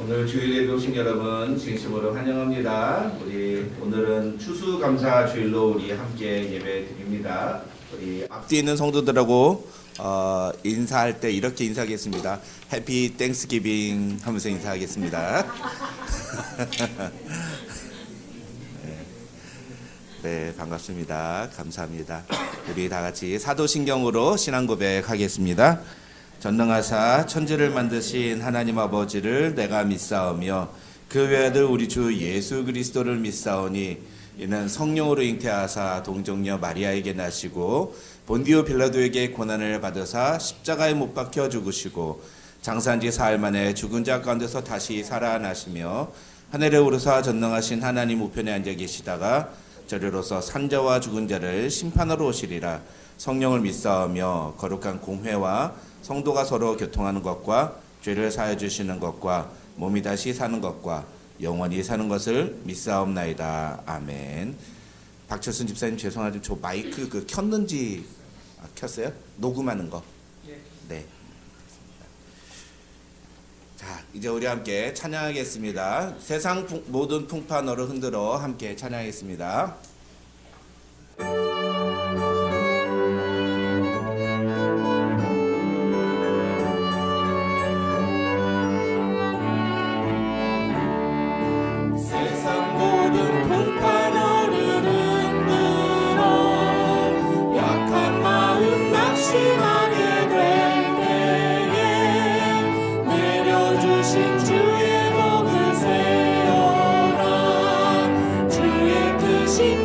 오늘 주일에 오신 여러분 진심으로 환영합니다. 우리 오늘은 추수감사 주일로 우리 함께 예배 드립니다. 우리 앞뒤에 있는 성도들하고 인사할 때 이렇게 인사하겠습니다. 해피 땡스기빙 하면서 인사하겠습니다. 네, 반갑습니다. 감사합니다. 우리 다 같이 사도신경으로 신앙 고백하겠습니다. 전능하사 천지를 만드신 하나님 아버지를 내가 믿사오며 그 외아들 우리 주 예수 그리스도를 믿사오니 이는 성령으로 잉태하사 동정녀 마리아에게 나시고 본디오 빌라도에게 고난을 받으사 십자가에 못 박혀 죽으시고 장사한 지 사흘 만에 죽은 자 가운데서 다시 살아나시며 하늘에 오르사 전능하신 하나님 우편에 앉아 계시다가 저리로서 산자와 죽은 자를 심판하러 오시리라. 성령을 믿사오며 거룩한 공회와 성도가 서로 교통하는 것과 죄를 사하여 주시는 것과 몸이 다시 사는 것과 영원히 사는 것을 믿사옵나이다. 아멘. 박철순 집사님 죄송하지만 저 마이크 켰는지 켰어요? 녹음하는 거. 네. 자, 이제 우리 함께 찬양하겠습니다. 세상 모든 풍파 너를 흔들어 함께 찬양하겠습니다. 주의 뜻이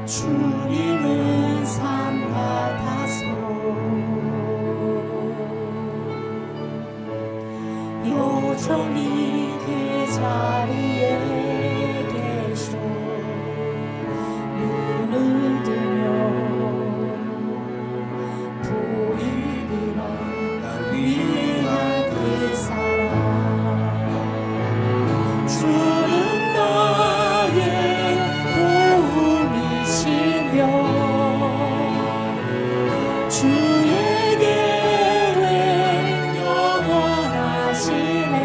주님은 산 같아서 여전히 그 자리에 계셔. 눈을 들면 보이리라 날 위한 그 사랑. 주는 나의 도움이시며 주의 계획 영원하시네.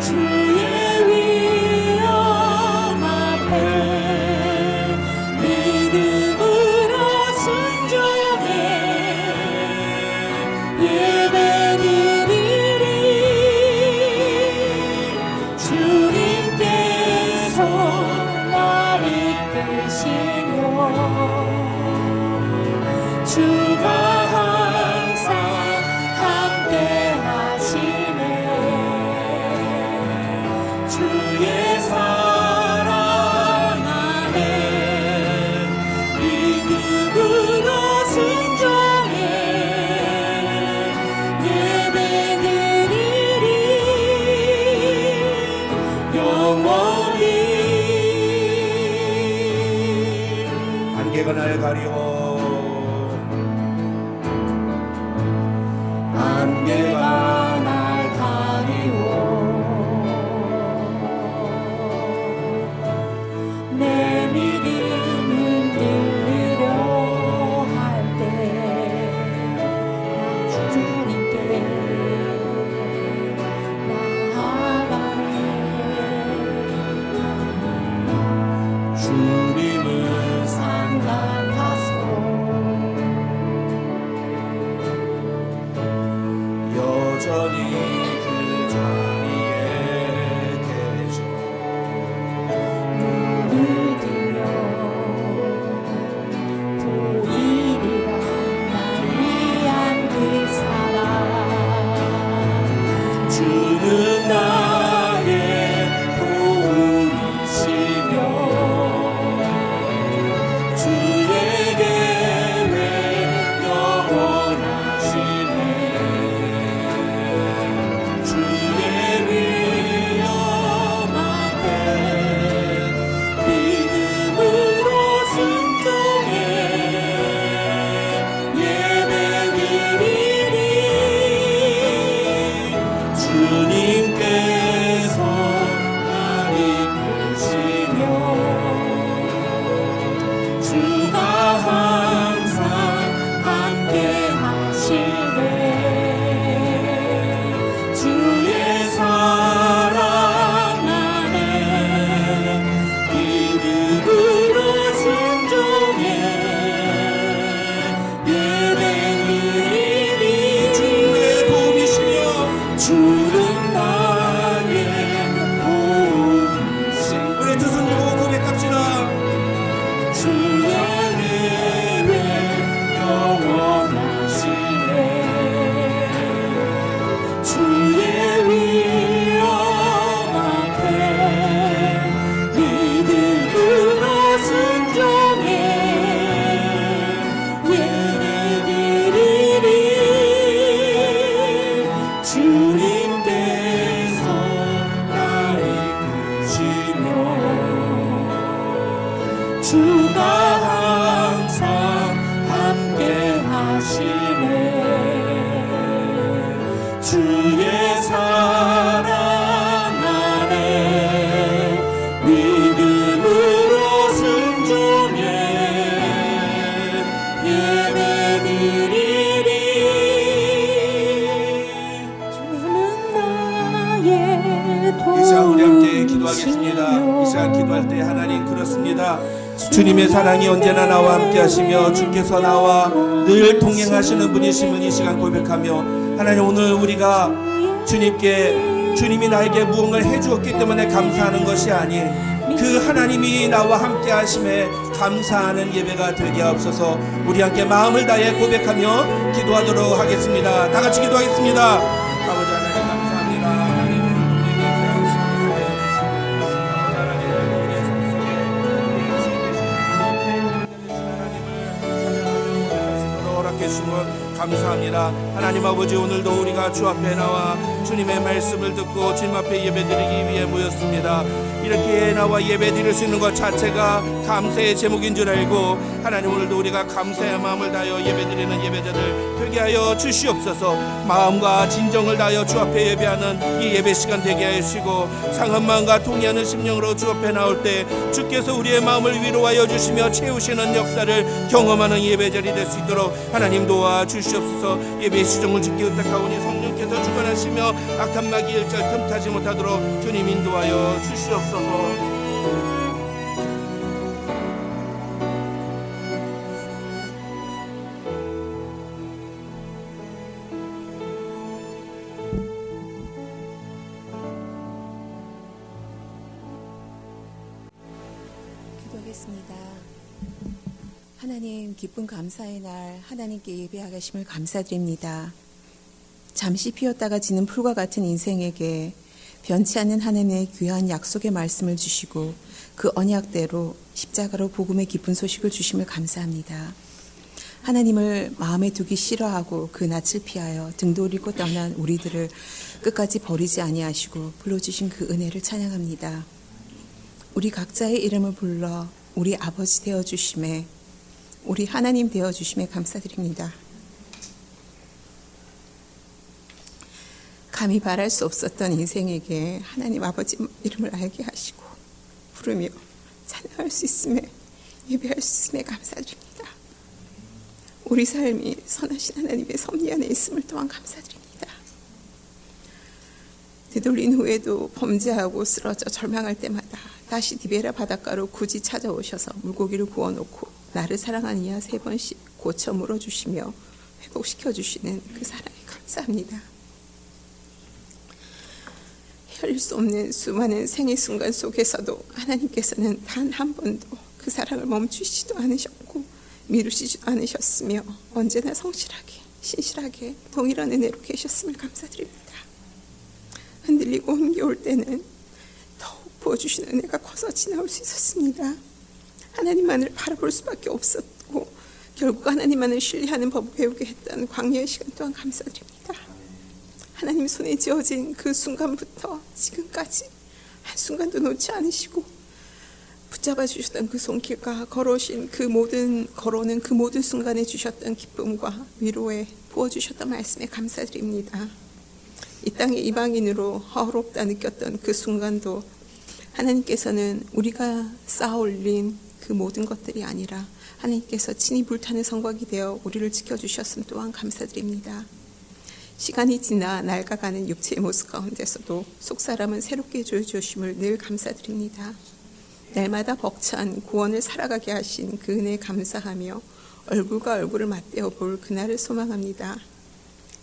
주의 위엄 앞에 믿음으로 순종해 예배드리리. 주님께서 날 이끄시며 주가 항상 함께 하시네 주의 사랑 안에 믿음으로 순종해 예배드리리 영원히 안개가 날 가리워 안개가 날 가리워 내 믿음은 흔들리려 할 때 나 주님께 나아가네 주님은 산 같아서 여전히 그 자리에 계셔 믿으며 보이리라 날 위한 그 사랑 주는 나의 도움이시며 주의 계획 영원하시네 주의 위엄 앞에 믿음으로 순종해 예배드리리 주님께서 날 이끄시며 주가 항상 함께 하시네 주의 사랑 안에 믿음으로 순종해 예배드리리 주의 도움이시며 주는 나의 도움이시며 우리 두 손 들고 고백합시다 주의 계획 영원하시네 주의 위엄 앞에 믿음으로 순종해 예배드리리 주님께서 날 이끄시며 주가 항상 함께 하시네 주의 사랑 안에 믿음으로 순종해 예배드리리 주는 나의 이 시간 우리 함께 기도하겠습니다. 이 시간 기도할 때 하나님 그렇습니다. 주님의 사랑이 언제나 나와 함께 하시며 주께서 나와 늘 동행하시는 분이심을 이 시간 고백하며 하나님 오늘 우리가 주님이 나에게 무언가를 해주었기 때문에 감사하는 것이 아닌 그 하나님이 나와 함께 하심에 감사하는 예배가 되게 하옵소서. 우리 함께 마음을 다해 고백하며 기도하도록 하겠습니다. 다 같이 기도하겠습니다. 아버지 하나님 감사합니다. 하나님 우리에게 귀한 시간을 하나님 우리의 삶 속에 하나님을 허락해 주심을 감사합니다. 하나님 아버지 오늘도 우리가 주 앞에 나와 주님의 말씀을 듣고 주님 앞에 예배드리기 위해 모였습니다. 이렇게 나와 예배드릴 수 있는 것 자체가 감사의 제목인 줄 알고 하나님 오늘도 우리가 감사의 마음을 다하여 예배드리는 예배자들 되게 하여 주시옵소서. 마음과 진정을 다하여 주 앞에 예배하는 이 예배 시간 되게 하시고 상한 마음과 통해하는 심령으로 주 앞에 나올 때 주께서 우리의 마음을 위로하여 주시며 채우시는 역사를 경험하는 예배자리 될 수 있도록 하나님 도와주시옵소서. 예배 시정을 주께 의탁하오니 성령께서 주관하시며 악한 마귀 일절 틈타지 못하도록 주님 인도하여 주시옵소서. 기도하겠습니다. 하나님, 기쁜 감사의 날 하나님께 예배하게 하심을 감사드립니다. 잠시 피었다가 지는 풀과 같은 인생에게 변치 않는 하나님의 귀한 약속의 말씀을 주시고 그 언약대로 십자가로 복음의 기쁜 소식을 주심을 감사합니다. 하나님을 마음에 두기 싫어하고 그 낯을 피하여 등 돌리고 떠난 우리들을 끝까지 버리지 아니하시고 불러주신 그 은혜를 찬양합니다. 우리 각자의 이름을 불러 우리 아버지 되어주심에, 우리 하나님 되어주심에 감사드립니다. 감히 바랄 수 없었던 인생에게 하나님 아버지 이름을 알게 하시고 부르며 찬양할 수 있음에, 예배할 수 있음에 감사드립니다. 우리 삶이 선하신 하나님의 섭리 안에 있음을 또한 감사드립니다. 되돌린 후에도 범죄하고 쓰러져 절망할 때마다 다시 디베라 바닷가로 굳이 찾아오셔서 물고기를 구워놓고 나를 사랑하느냐 3번씩 고쳐 물어주시며 회복시켜주시는 그 사랑에 감사합니다. 헤아릴 수 없는 수많은 생의 순간 속에서도 하나님께서는 단 한 번도 그 사랑을 멈추시지도 않으셨고 미루시지도 않으셨으며 언제나 성실하게 신실하게 동일한 은혜로 계셨음을 감사드립니다. 흔들리고 옮겨올 때는 더욱 부어주신 은혜가 커서 지나올 수 있었습니다. 하나님만을 바라볼 수밖에 없었고 결국 하나님만을 신뢰하는 법을 배우게 했던 광야의 시간 또한 감사드립니다. 하나님 손에 쥐어진 그 순간부터 지금까지 한순간도 놓지 않으시고 붙잡아 주셨던 그 손길과 걸어오는 그 모든 순간에 주셨던 기쁨과 위로에 부어주셨던 말씀에 감사드립니다. 이 땅에 이방인으로 허롭다 느꼈던 그 순간도 하나님께서는 우리가 쌓아올린 그 모든 것들이 아니라 하나님께서 친히 불타는 성곽이 되어 우리를 지켜주셨음 또한 감사드립니다. 시간이 지나 낡아가는 육체의 모습 가운데서도 속사람은 새롭게 해주심을 늘 감사드립니다. 날마다 벅찬 구원을 살아가게 하신 그 은혜에 감사하며 얼굴과 얼굴을 맞대어 볼 그날을 소망합니다.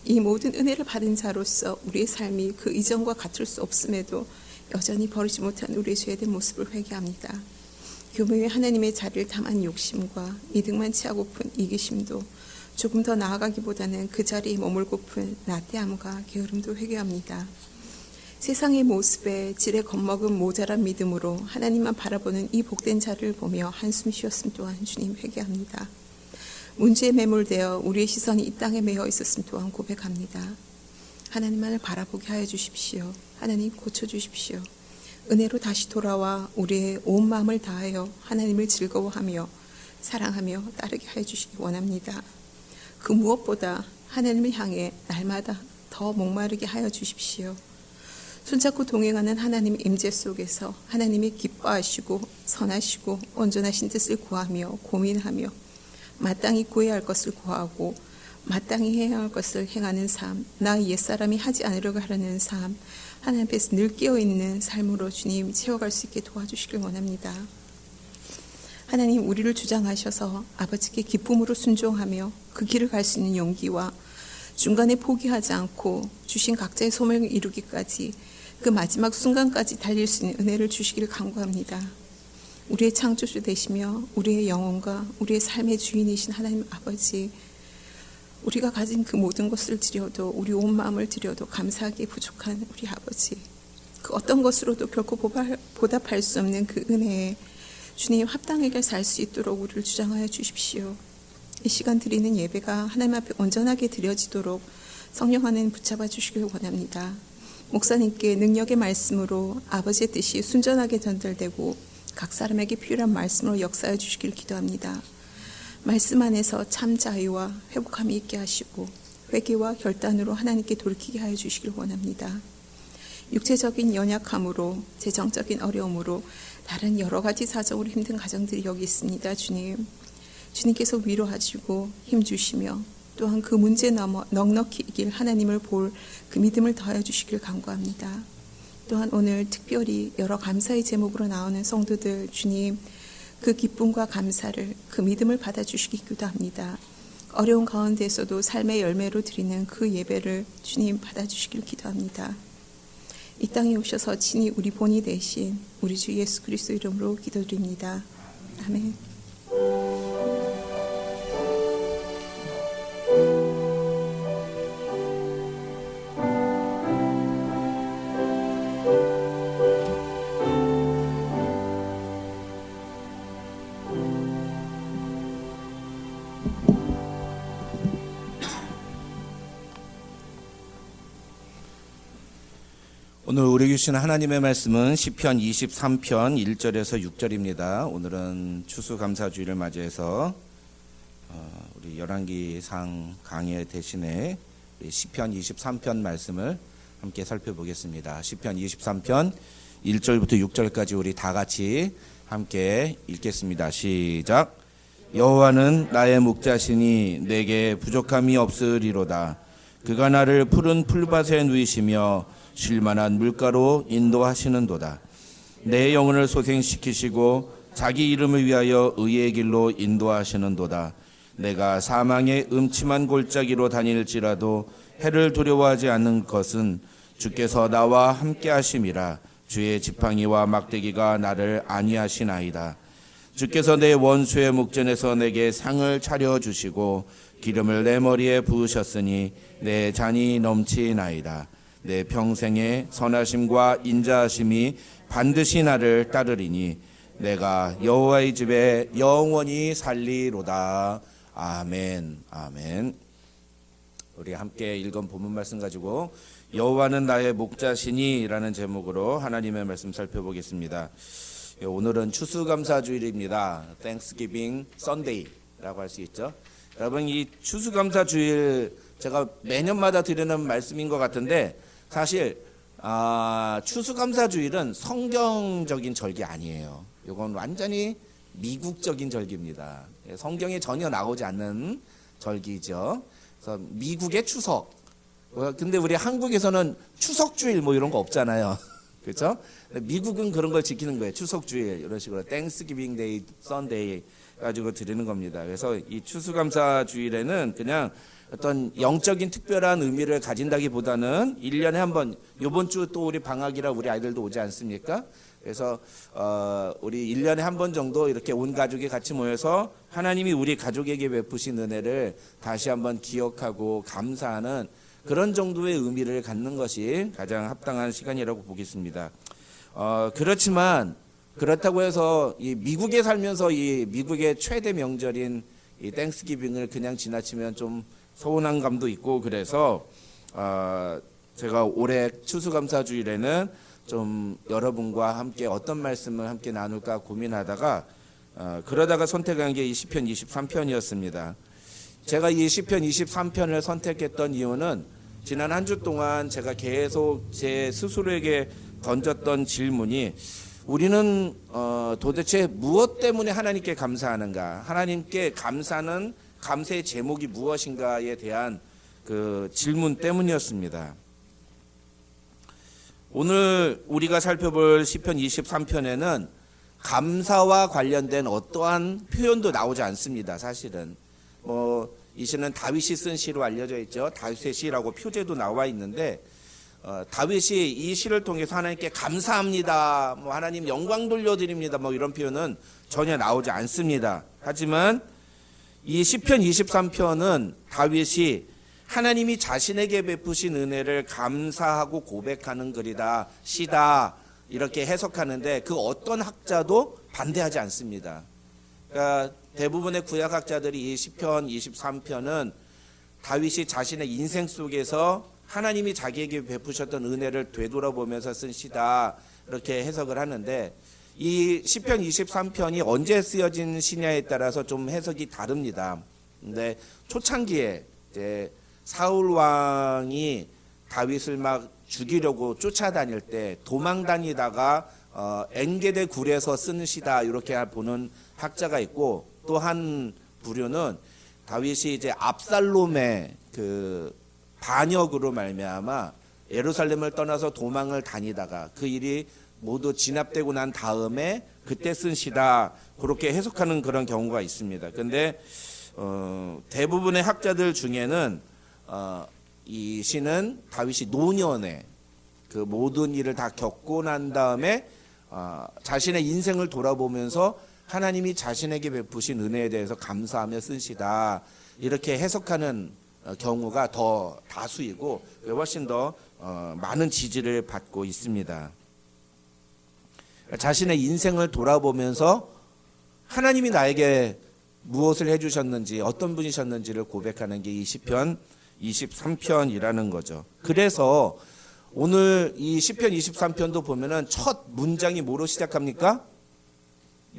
이 모든 은혜를 받은 자로서 우리의 삶이 그 이전과 같을 수 없음에도 여전히 버리지 못한 우리의 죄된 모습을 회개합니다. 교회에 하나님의 자리를 탐한 욕심과 이득만 취하고픈 이기심도 조금 더 나아가기보다는 그 자리에 머물고픈 나태함과 게으름도 회개합니다. 세상의 모습에 지레 겁먹은 모자란 믿음으로 하나님만 바라보는 이 복된 자를 보며 한숨 쉬었음 또한 주님 회개합니다. 문제에 매몰되어 우리의 시선이 이 땅에 매여 있었음 또한 고백합니다. 하나님만을 바라보게 하여 주십시오. 하나님 고쳐주십시오. 은혜로 다시 돌아와 우리의 온 마음을 다하여 하나님을 즐거워하며 사랑하며 따르게 하여 주시기 원합니다. 그 무엇보다 하나님을 향해 날마다 더 목마르게 하여 주십시오. 손잡고 동행하는 하나님의 임재 속에서 하나님이 기뻐하시고 선하시고 온전하신 뜻을 구하며 고민하며 마땅히 구해야 할 것을 구하고 마땅히 해야 할 것을 행하는 삶, 나 옛사람이 하지 않으려고 하려는 삶, 하나님 앞에서 늘 깨어있는 삶으로 주님 채워갈 수 있게 도와주시길 원합니다. 하나님, 우리를 주장하셔서 아버지께 기쁨으로 순종하며 그 길을 갈 수 있는 용기와 중간에 포기하지 않고 주신 각자의 소명을 이루기까지 그 마지막 순간까지 달릴 수 있는 은혜를 주시기를 간구합니다. 우리의 창조주 되시며 우리의 영혼과 우리의 삶의 주인이신 하나님 아버지, 우리가 가진 그 모든 것을 드려도 우리 온 마음을 드려도 감사하기에 부족한 우리 아버지, 그 어떤 것으로도 결코 보답할 수 없는 그 은혜에 주님 합당하게 살 수 있도록 우리를 주장하여 주십시오. 이 시간 드리는 예배가 하나님 앞에 온전하게 드려지도록 성령 하나님 붙잡아 주시길 원합니다. 목사님께 능력의 말씀으로 아버지의 뜻이 순전하게 전달되고 각 사람에게 필요한 말씀으로 역사해 주시길 기도합니다. 말씀 안에서 참 자유와 회복함이 있게 하시고 회개와 결단으로 하나님께 돌이키게 하여 주시길 원합니다. 육체적인 연약함으로 재정적인 어려움으로 다른 여러 가지 사정으로 힘든 가정들이 여기 있습니다. 주님께서 위로하시고 힘주시며 또한 그 문제 넘어 넉넉히 이길 하나님을 볼 그 믿음을 더하여 주시길 간구합니다. 또한 오늘 특별히 여러 감사의 제목으로 나오는 성도들, 주님 그 기쁨과 감사를, 그 믿음을 받아주시기 기도합니다. 어려운 가운데서도 삶의 열매로 드리는 그 예배를 주님 받아주시길 기도합니다. 이 땅에 오셔서 친히 우리 본이 되신 우리 주 예수 그리스도 이름으로 기도드립니다. 아멘. 오늘 우리 주시는 하나님의 말씀은 시편 23편 1절에서 6절입니다. 오늘은 추수감사주의를 맞이해서 우리 열왕기상 강해 대신에 시편 23편 말씀을 함께 살펴보겠습니다. 시편 23편 1절부터 6절까지 우리 다 같이 함께 읽겠습니다. 시작. 여호와는 나의 목자시니 내게 부족함이 없으리로다. 그가 나를 푸른 풀밭에 누이시며 쉴만한 물가로 인도하시는도다. 내 영혼을 소생시키시고 자기 이름을 위하여 의의 길로 인도하시는도다. 내가 사망의 음침한 골짜기로 다닐지라도 해를 두려워하지 않는 것은 주께서 나와 함께 하심이라. 주의 지팡이와 막대기가 나를 안위하시나이다. 주께서 내 원수의 목전에서 내게 상을 차려주시고 기름을 내 머리에 부으셨으니 내 잔이 넘치나이다. 내 평생의 선하심과 인자하심이 반드시 나를 따르리니 내가 여호와의 집에 영원히 살리로다. 아멘. 아멘. 우리 함께 읽은 본문 말씀 가지고 여호와는 나의 목자시니 라는 제목으로 하나님의 말씀 살펴보겠습니다. 오늘은 추수감사주일입니다. Thanksgiving Sunday라고 할 수 있죠. 여러분, 이 추수감사주일 제가 매년마다 드리는 말씀인 것 같은데 사실 추수감사주일은 성경적인 절기 아니에요. 이건 완전히 미국적인 절기입니다. 성경에 전혀 나오지 않는 절기죠. 그래서 미국의 추석. 근데 우리 한국에서는 추석주일 뭐 이런 거 없잖아요. 그렇죠? 미국은 그런 걸 지키는 거예요. 추석주일 이런 식으로 Thanksgiving Day, Sunday 가지고 드리는 겁니다. 그래서 이 추수감사주일에는 그냥 어떤 영적인 특별한 의미를 가진다기보다는 1년에 한 번, 이번 주 또 우리 방학이라 우리 아이들도 오지 않습니까? 그래서 우리 1년에 한 번 정도 이렇게 온 가족이 같이 모여서 하나님이 우리 가족에게 베푸신 은혜를 다시 한번 기억하고 감사하는 그런 정도의 의미를 갖는 것이 가장 합당한 시간이라고 보겠습니다. 그렇지만 그렇다고 해서 이 미국에 살면서 이 미국의 최대 명절인 이 땡스기빙을 그냥 지나치면 좀 서운한 감도 있고, 그래서 제가 올해 추수감사주일에는 좀 여러분과 함께 어떤 말씀을 함께 나눌까 고민하다가 그러다가 선택한 게 이 시편 23편이었습니다. 제가 이 시편 23편을 선택했던 이유는 지난 한 주 동안 제가 계속 제 스스로에게 던졌던 질문이, 우리는 도대체 무엇 때문에 하나님께 감사하는가? 하나님께 감사는 감사의 제목이 무엇인가에 대한 그 질문 때문이었습니다. 오늘 우리가 살펴볼 시편 23편에는 감사와 관련된 어떠한 표현도 나오지 않습니다. 사실은 이 시는 다윗이 쓴 시로 알려져 있죠. 다윗의 시라고 표제도 나와 있는데 다윗이 이 시를 통해서 하나님께 감사합니다, 하나님 영광 돌려드립니다, 이런 표현은 전혀 나오지 않습니다. 하지만 이 시편 23편은 다윗이 하나님이 자신에게 베푸신 은혜를 감사하고 고백하는 글이다, 시다, 이렇게 해석하는데 그 어떤 학자도 반대하지 않습니다. 그러니까 대부분의 구약학자들이 이 시편 23편은 다윗이 자신의 인생 속에서 하나님이 자기에게 베푸셨던 은혜를 되돌아보면서 쓴 시다, 이렇게 해석을 하는데, 이 시편 23편이 언제 쓰여진 시냐에 따라서 좀 해석이 다릅니다. 근데 초창기에 이제 사울 왕이 다윗을 막 죽이려고 쫓아다닐 때 도망 다니다가 엔게디 굴에서 쓴 시다, 이렇게 보는 학자가 있고, 또 한 부류는 다윗이 이제 압살롬의 그 반역으로 말미암아 예루살렘을 떠나서 도망을 다니다가 그 일이 모두 진압되고 난 다음에 그때 쓴 시다, 그렇게 해석하는 그런 경우가 있습니다. 근데 대부분의 학자들 중에는 이 시는 다윗이 노년에 그 모든 일을 다 겪고 난 다음에 자신의 인생을 돌아보면서 하나님이 자신에게 베푸신 은혜에 대해서 감사하며 쓴 시다, 이렇게 해석하는 경우가 더 다수이고 훨씬 더 많은 지지를 받고 있습니다. 자신의 인생을 돌아보면서 하나님이 나에게 무엇을 해주셨는지 어떤 분이셨는지를 고백하는 게 이 시편 23편이라는 거죠. 그래서 오늘 이 시편 23편도 보면은 첫 문장이 뭐로 시작합니까?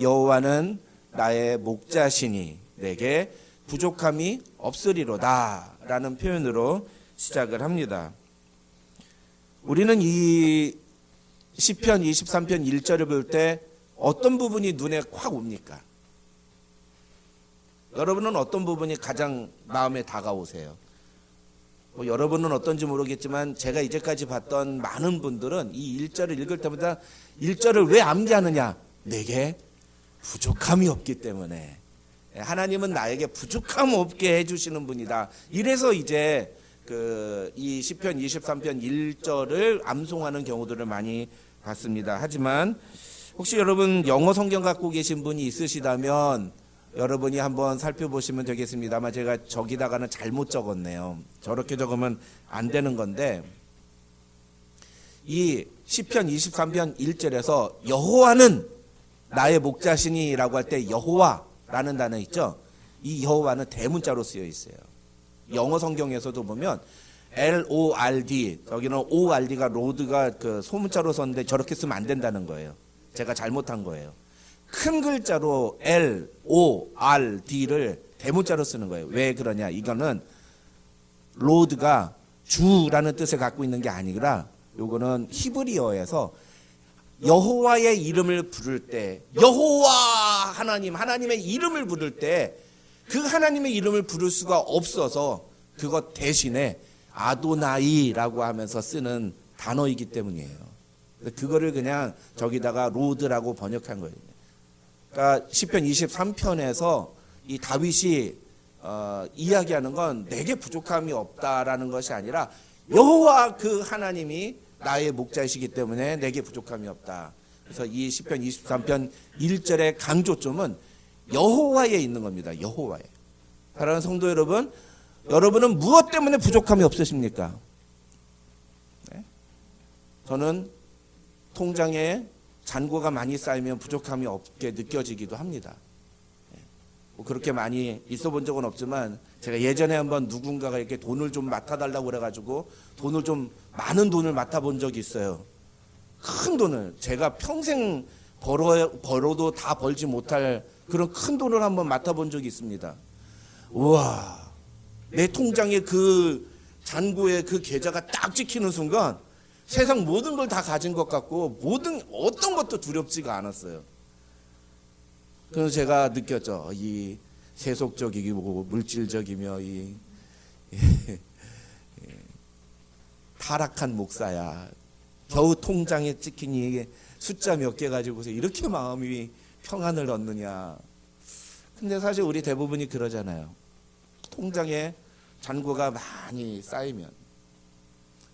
여호와는 나의 목자시니 내게 부족함이 없으리로다 라는 표현으로 시작을 합니다. 우리는 이 시편 23편 1절을 볼 때 어떤 부분이 눈에 확 옵니까? 여러분은 어떤 부분이 가장 마음에 다가오세요? 여러분은 어떤지 모르겠지만 제가 이제까지 봤던 많은 분들은 이 1절을 읽을 때마다 1절을 왜 암기하느냐? 내게 부족함이 없기 때문에. 하나님은 나에게 부족함 없게 해주시는 분이다. 이래서 이제 이 시편 23편 1절을 암송하는 경우들을 많이 봤습니다. 하지만 혹시 여러분 영어 성경 갖고 계신 분이 있으시다면 여러분이 한번 살펴보시면 되겠습니다. 아마 제가 저기다가는 잘못 적었네요. 저렇게 적으면 안 되는 건데 이 시편 23편 1절에서 여호와는 나의 목자시니라고 할 때 여호와라는 단어 있죠. 이 여호와는 대문자로 쓰여 있어요. 영어 성경에서도 보면 LORD, 여기는 ORD가 로드가 소문자로 썼는데 저렇게 쓰면 안 된다는 거예요. 제가 잘못한 거예요. 큰 글자로 LORD를 대문자로 쓰는 거예요. 왜 그러냐? 이거는 로드가 주라는 뜻을 갖고 있는 게 아니라 요거는 히브리어에서 여호와의 이름을 부를 때 여호와 하나님의 이름을 부를 때 그 하나님의 이름을 부를 수가 없어서 그것 대신에 아도나이라고 하면서 쓰는 단어이기 때문이에요. 그거를 그냥 저기다가 로드라고 번역한 거예요. 그러니까 시편 23편에서 이 다윗이 이야기하는 건 내게 부족함이 없다라는 것이 아니라 여호와 그 하나님이 나의 목자이시기 때문에 내게 부족함이 없다. 그래서 이 시편 23편 1절의 강조점은 여호와에 있는 겁니다. 여호와에. 사랑하는 성도 여러분, 여러분은 무엇 때문에 부족함이 없으십니까? 네? 저는 통장에 잔고가 많이 쌓이면 부족함이 없게 느껴지기도 합니다. 뭐 그렇게 많이 있어 본 적은 없지만 제가 예전에 한번 누군가가 이렇게 돈을 좀 맡아달라고 그래가지고 돈을 좀 많은 돈을 맡아본 적이 있어요. 큰 돈을 제가 평생 벌어도 다 벌지 못할 그런 큰 돈을 한번 맡아본 적이 있습니다. 우와, 내 통장에 그 잔고에 그 계좌가 딱 찍히는 순간 세상 모든 걸 다 가진 것 같고 어떤 것도 두렵지가 않았어요. 그래서 제가 느꼈죠. 이 세속적이고 물질적이며 이 타락한 목사야. 겨우 통장에 찍힌 이 숫자 몇 개 가지고서 이렇게 마음이 평안을 얻느냐. 근데 사실 우리 대부분이 그러잖아요. 통장에 잔고가 많이 쌓이면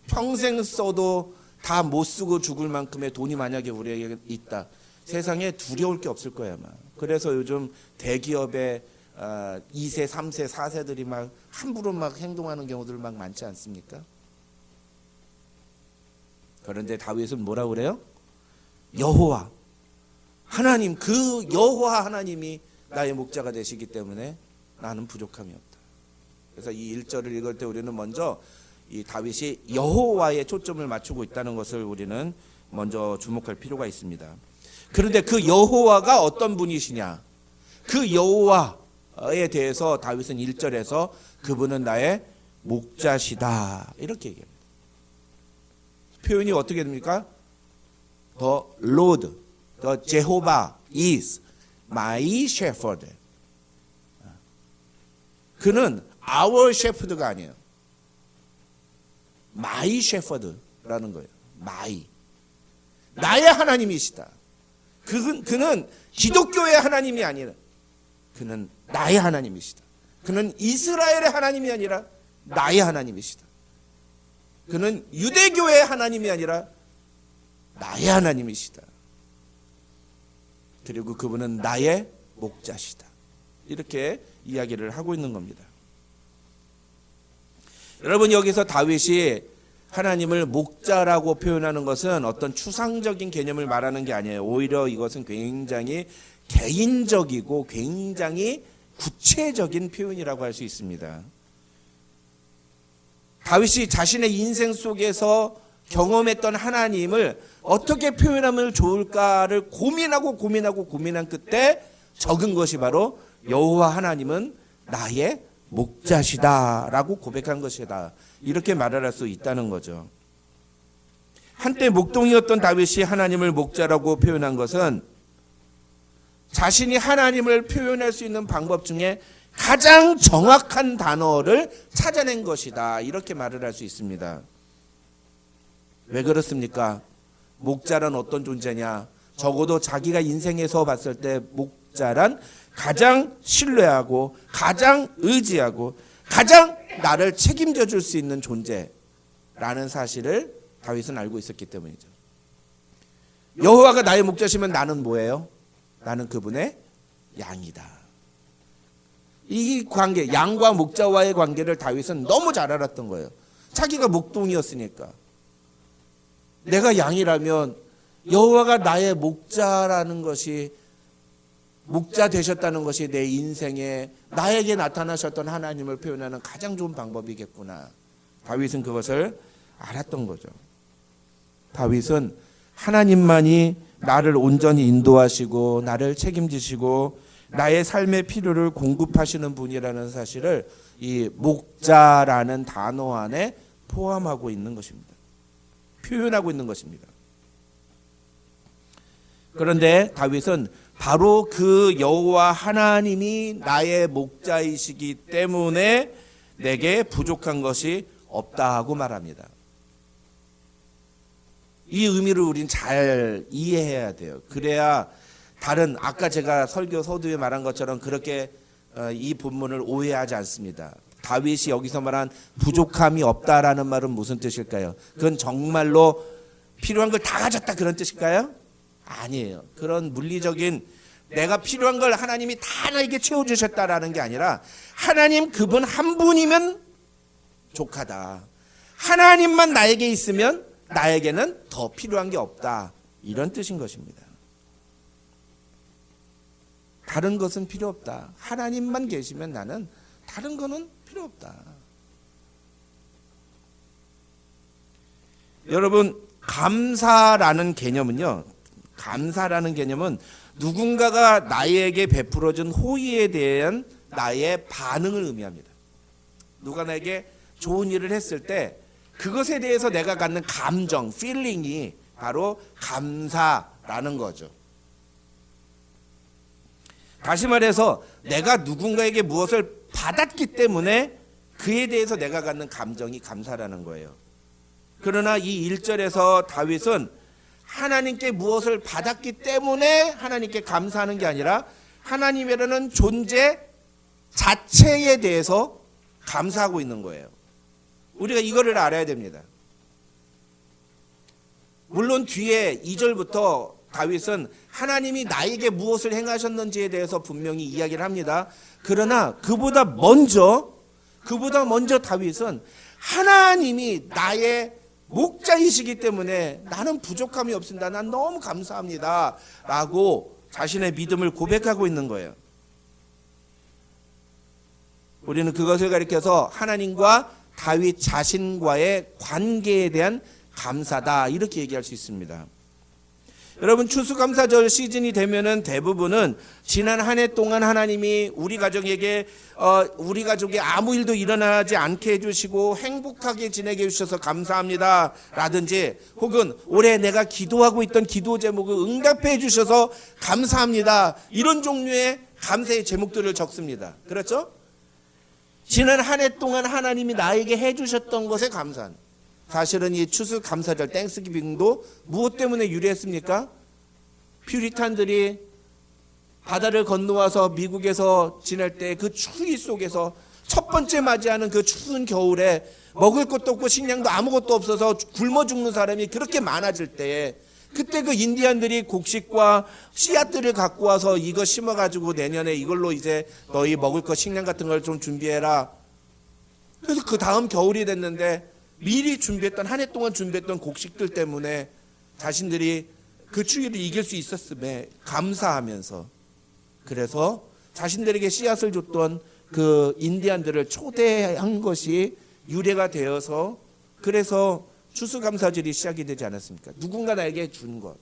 평생 써도 다 못 쓰고 죽을 만큼의 돈이 만약에 우리에게 있다. 세상에 두려울 게 없을 거야 아마. 그래서 요즘 대기업의 2세, 3세, 4세들이 막 함부로 막 행동하는 경우들 막 많지 않습니까? 그런데 다윗은 뭐라고 그래요? 여호와 하나님, 그 여호와 하나님이 나의 목자가 되시기 때문에 나는 부족함이 없다. 그래서 이 1절을 읽을 때 우리는 먼저 이 다윗이 여호와에 초점을 맞추고 있다는 것을 우리는 먼저 주목할 필요가 있습니다. 그런데 그 여호와가 어떤 분이시냐? 그 여호와에 대해서 다윗은 1절에서 그분은 나의 목자시다 이렇게 얘기합니다. 표현이 어떻게 됩니까? The Lord, the Jehovah is my shepherd. 그는 our shepherd가 아니에요. my shepherd라는 거예요. my. 나의 하나님이시다. 그는 기독교의 하나님이 아니라 그는 나의 하나님이시다. 그는 이스라엘의 하나님이 아니라 나의 하나님이시다. 그는 유대교의 하나님이 아니라 나의 하나님이시다. 그리고 그분은 나의 목자시다. 이렇게 이야기를 하고 있는 겁니다. 여러분, 여기서 다윗이 하나님을 목자라고 표현하는 것은 어떤 추상적인 개념을 말하는 게 아니에요. 오히려 이것은 굉장히 개인적이고 굉장히 구체적인 표현이라고 할 수 있습니다. 다윗이 자신의 인생 속에서 경험했던 하나님을 어떻게 표현하면 좋을까를 고민한 끝에 적은 것이 바로 여호와 하나님은 나의 목자시다라고 고백한 것이다. 이렇게 말을 할 수 있다는 거죠. 한때 목동이었던 다윗이 하나님을 목자라고 표현한 것은 자신이 하나님을 표현할 수 있는 방법 중에 가장 정확한 단어를 찾아낸 것이다. 이렇게 말을 할 수 있습니다. 왜 그렇습니까? 목자란 어떤 존재냐? 적어도 자기가 인생에서 봤을 때 목자란 가장 신뢰하고 가장 의지하고 가장 나를 책임져 줄 수 있는 존재라는 사실을 다윗은 알고 있었기 때문이죠. 여호와가 나의 목자시면 나는 뭐예요? 나는 그분의 양이다. 이 관계, 양과 목자와의 관계를 다윗은 너무 잘 알았던 거예요. 자기가 목동이었으니까. 내가 양이라면 여호와가 나의 목자라는 것이, 목자 되셨다는 것이 내 인생에 나에게 나타나셨던 하나님을 표현하는 가장 좋은 방법이겠구나. 다윗은 그것을 알았던 거죠. 다윗은 하나님만이 나를 온전히 인도하시고 나를 책임지시고 나의 삶의 필요를 공급하시는 분이라는 사실을 이 목자라는 단어 안에 포함하고 있는 것입니다. 표현하고 있는 것입니다. 그런데 다윗은 바로 그 여호와 하나님이 나의 목자이시기 때문에 내게 부족한 것이 없다 하고 말합니다. 이 의미를 우린 잘 이해해야 돼요. 그래야 다른 아까 제가 설교 서두에 말한 것처럼 그렇게 이 본문을 오해하지 않습니다. 다윗이 여기서 말한 부족함이 없다라는 말은 무슨 뜻일까요? 그건 정말로 필요한 걸 다 가졌다 그런 뜻일까요? 아니에요. 그런 물리적인 내가 필요한 걸 하나님이 다 나에게 채워주셨다라는 게 아니라 하나님 그분 한 분이면 족하다. 하나님만 나에게 있으면 나에게는 더 필요한 게 없다. 이런 뜻인 것입니다. 다른 것은 필요 없다. 하나님만 계시면 나는 다른 거는 필요 없다. 여러분, 감사라는 개념은요. 감사라는 개념은 누군가가 나에게 베풀어준 호의에 대한 나의 반응을 의미합니다. 누가 나에게 좋은 일을 했을 때 그것에 대해서 내가 갖는 감정, 필링이 바로 감사라는 거죠. 다시 말해서 내가 누군가에게 무엇을 받았기 때문에 그에 대해서 내가 갖는 감정이 감사라는 거예요. 그러나 이 1절에서 다윗은 하나님께 무엇을 받았기 때문에 하나님께 감사하는 게 아니라 하나님이라는 존재 자체에 대해서 감사하고 있는 거예요. 우리가 이거를 알아야 됩니다. 물론 뒤에 2절부터 다윗은 하나님이 나에게 무엇을 행하셨는지에 대해서 분명히 이야기를 합니다. 그러나 그보다 먼저 다윗은 하나님이 나의 목자이시기 때문에 나는 부족함이 없습니다. 난 너무 감사합니다. 라고 자신의 믿음을 고백하고 있는 거예요. 우리는 그것을 가리켜서 하나님과 다윗 자신과의 관계에 대한 감사다. 이렇게 얘기할 수 있습니다. 여러분, 추수감사절 시즌이 되면은 대부분은 지난 한 해 동안 하나님이 우리 가족에게 우리 가족에 아무 일도 일어나지 않게 해주시고 행복하게 지내게 해주셔서 감사합니다 라든지 혹은 올해 내가 기도하고 있던 기도 제목을 응답해 해주셔서 감사합니다, 이런 종류의 감사의 제목들을 적습니다. 그렇죠? 지난 한 해 동안 하나님이 나에게 해주셨던 것에 감사합니다. 사실은 이 추수감사절 땡스기빙도 무엇 때문에 유래했습니까? 퓨리탄들이 바다를 건너와서 미국에서 지낼 때 그 추위 속에서 첫 번째 맞이하는 그 추운 겨울에 먹을 것도 없고 식량도 아무것도 없어서 굶어 죽는 사람이 그렇게 많아질 때에 그때 그 인디안들이 곡식과 씨앗들을 갖고 와서 이거 심어가지고 내년에 이걸로 이제 너희 먹을 것 식량 같은 걸 좀 준비해라. 그래서 그 다음 겨울이 됐는데 미리 준비했던 한 해 동안 준비했던 곡식들 때문에 자신들이 그 추위를 이길 수 있었음에 감사하면서, 그래서 자신들에게 씨앗을 줬던 그 인디안들을 초대한 것이 유래가 되어서 그래서 추수감사절이 시작이 되지 않았습니까? 누군가 나에게 준 것.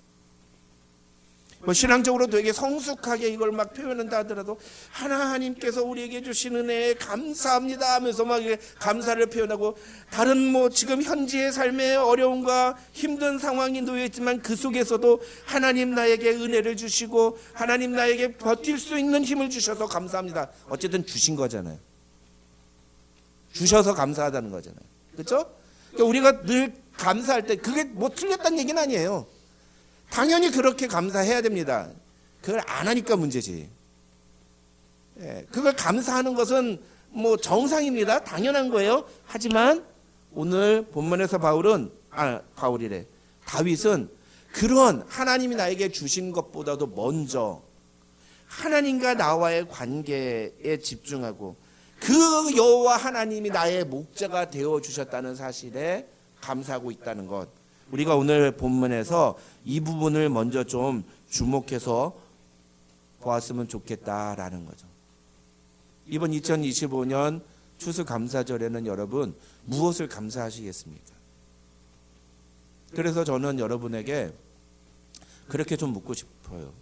뭐 신앙적으로 되게 성숙하게 이걸 막 표현한다 하더라도 하나님께서 우리에게 주신 은혜에 감사합니다 하면서 막 감사를 표현하고 다른 뭐 지금 현지의 삶의 어려움과 힘든 상황이 놓여 있지만 그 속에서도 하나님 나에게 은혜를 주시고 하나님 나에게 버틸 수 있는 힘을 주셔서 감사합니다. 어쨌든 주신 거잖아요. 주셔서 감사하다는 거잖아요. 그렇죠? 그러니까 우리가 늘 감사할 때 그게 뭐 틀렸다는 얘기는 아니에요. 당연히 그렇게 감사해야 됩니다. 그걸 안 하니까 문제지. 그걸 감사하는 것은 뭐 정상입니다. 당연한 거예요. 하지만 오늘 본문에서 다윗은 그런 하나님이 나에게 주신 것보다도 먼저 하나님과 나와의 관계에 집중하고 그 여호와 하나님이 나의 목자가 되어 주셨다는 사실에 감사하고 있다는 것. 우리가 오늘 본문에서 이 부분을 먼저 좀 주목해서 보았으면 좋겠다라는 거죠. 이번 2025년 추수감사절에는 여러분 무엇을 감사하시겠습니까? 그래서 저는 여러분에게 그렇게 좀 묻고 싶어요.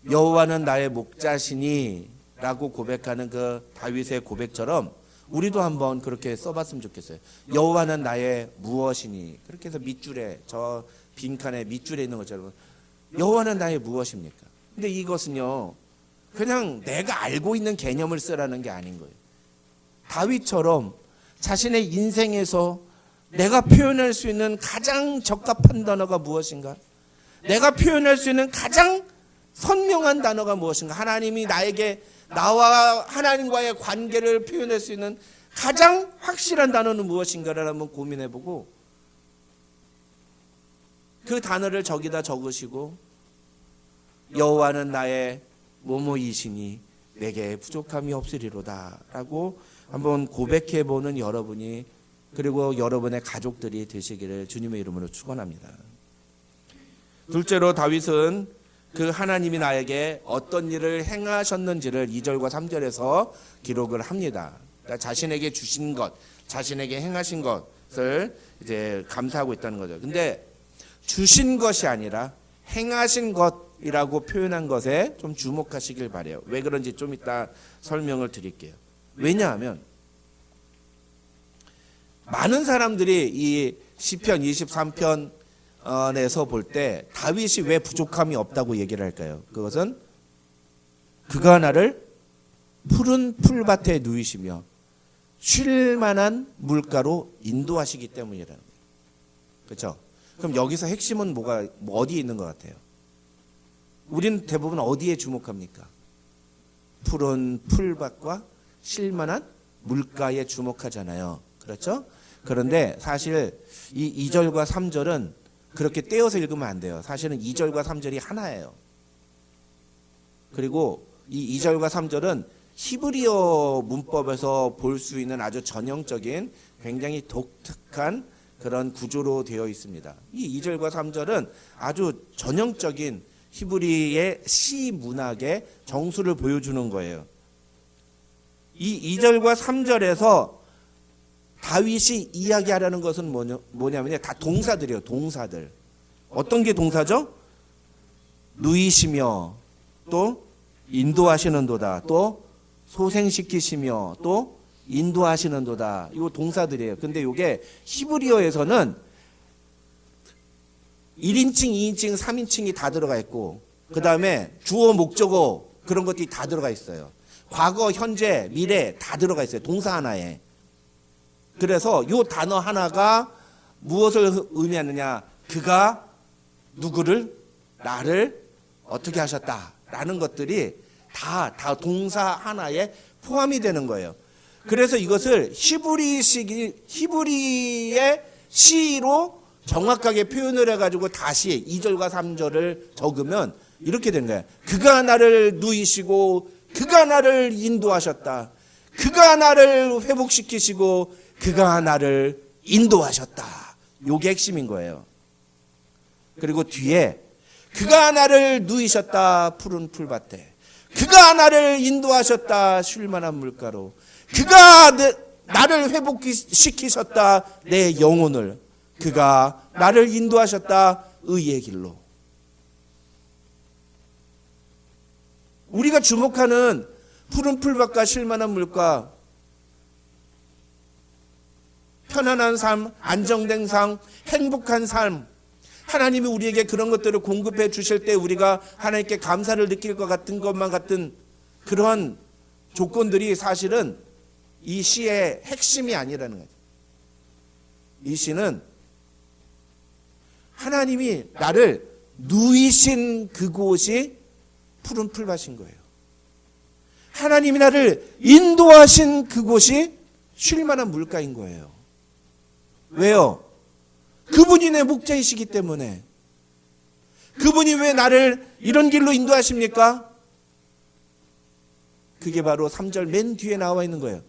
여호와는 나의 목자시니 라고 고백하는 그 다윗의 고백처럼 우리도 한번 그렇게 써봤으면 좋겠어요. 여호와는 나의 무엇이니. 그렇게 해서 밑줄에 저 빈칸에 밑줄에 있는 것처럼 여호와는 나의 무엇입니까? 근데 이것은요 그냥 내가 알고 있는 개념을 쓰라는 게 아닌 거예요. 다윗처럼 자신의 인생에서 내가 표현할 수 있는 가장 적합한 단어가 무엇인가? 내가 표현할 수 있는 가장 선명한 단어가 무엇인가? 하나님이 나에게 나와 하나님과의 관계를 표현할 수 있는 가장 확실한 단어는 무엇인가를 한번 고민해보고 그 단어를 저기다 적으시고 여호와는 나의 뭐뭐이시니 내게 부족함이 없으리로다 라고 한번 고백해보는 여러분이 그리고 여러분의 가족들이 되시기를 주님의 이름으로 축원합니다. 둘째로 다윗은 그 하나님이 나에게 어떤 일을 행하셨는지를 2절과 3절에서 기록을 합니다. 그러니까 자신에게 주신 것, 자신에게 행하신 것을 이제 감사하고 있다는 거죠. 근데 주신 것이 아니라 행하신 것이라고 표현한 것에 좀 주목하시길 바래요. 왜 그런지 좀 이따 설명을 드릴게요. 왜냐하면 많은 사람들이 이 시편 23편 에서 볼 때 다윗이 왜 부족함이 없다고 얘기를 할까요? 그것은 그가 나를 푸른 풀밭에 누이시며 쉴 만한 물가로 인도하시기 때문이라는 거예요. 그렇죠? 그럼 여기서 핵심은 어디에 있는 것 같아요? 우리는 대부분 어디에 주목합니까? 푸른 풀밭과 쉴 만한 물가에 주목하잖아요. 그렇죠? 그런데 사실 이 2절과 3절은 그렇게 떼어서 읽으면 안 돼요. 사실은 2절과 3절이 하나예요. 그리고 이 2절과 3절은 히브리어 문법에서 볼 수 있는 아주 전형적인 굉장히 독특한 그런 구조로 되어 있습니다. 이 2절과 3절은 아주 전형적인 히브리의 시 문학의 정수를 보여주는 거예요. 이 2절과 3절에서 다윗이 이야기하려는 것은 뭐냐면요. 다 동사들이에요. 동사들. 어떤 게 동사죠? 누이시며 또 인도하시는도다. 또 소생시키시며 또 인도하시는도다. 이거 동사들이에요. 근데 이게 히브리어에서는 1인칭, 2인칭, 3인칭이 다 들어가 있고 그 다음에 주어, 목적어 그런 것들이 다 들어가 있어요. 과거, 현재, 미래 다 들어가 있어요. 동사 하나에. 그래서 이 단어 하나가 무엇을 의미하느냐? 그가 누구를 나를 어떻게 하셨다라는 것들이 다 동사 하나에 포함이 되는 거예요. 그래서 이것을 히브리의 시로 정확하게 표현을 해가지고 다시 2절과 3절을 적으면 이렇게 된 거예요. 그가 나를 누이시고 그가 나를 인도하셨다. 그가 나를 회복시키시고 그가 나를 인도하셨다. 요게 핵심인 거예요. 그리고 뒤에 그가 나를 누이셨다 푸른 풀밭에 그가 나를 인도하셨다 쉴만한 물가로. 그가 나를 회복시키셨다 내 영혼을. 그가 나를 인도하셨다 의의 길로. 우리가 주목하는 푸른 풀밭과 쉴만한 물가, 편안한 삶, 안정된 삶, 행복한 삶, 하나님이 우리에게 그런 것들을 공급해 주실 때 우리가 하나님께 감사를 느낄 것 같은 것만 같은 그런 조건들이 사실은 이 시의 핵심이 아니라는 거죠. 이 시는 하나님이 나를 누이신 그곳이 푸른 풀밭인 거예요. 하나님이 나를 인도하신 그곳이 쉴만한 물가인 거예요. 왜요? 그분이 내 목자이시기 때문에. 그분이 왜 나를 이런 길로 인도하십니까? 그게 바로 3절 맨 뒤에 나와 있는 거예요.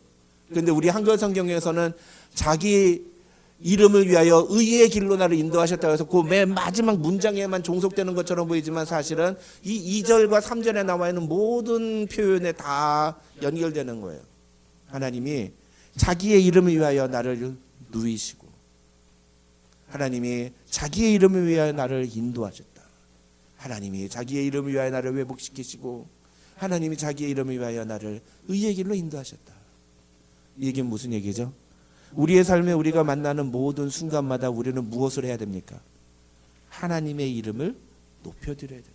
그런데 우리 한글 성경에서는 자기 이름을 위하여 의의 길로 나를 인도하셨다고 해서 그 맨 마지막 문장에만 종속되는 것처럼 보이지만 사실은 이 2절과 3절에 나와 있는 모든 표현에 다 연결되는 거예요. 하나님이 자기의 이름을 위하여 나를 누이시고, 하나님이 자기의 이름을 위하여 나를 인도하셨다. 하나님이 자기의 이름을 위하여 나를 회복시키시고, 하나님이 자기의 이름을 위하여 나를 의의 길로 인도하셨다. 이 얘기는 무슨 얘기죠? 우리의 삶에 우리가 만나는 모든 순간마다 우리는 무엇을 해야 됩니까? 하나님의 이름을 높여드려야 돼요.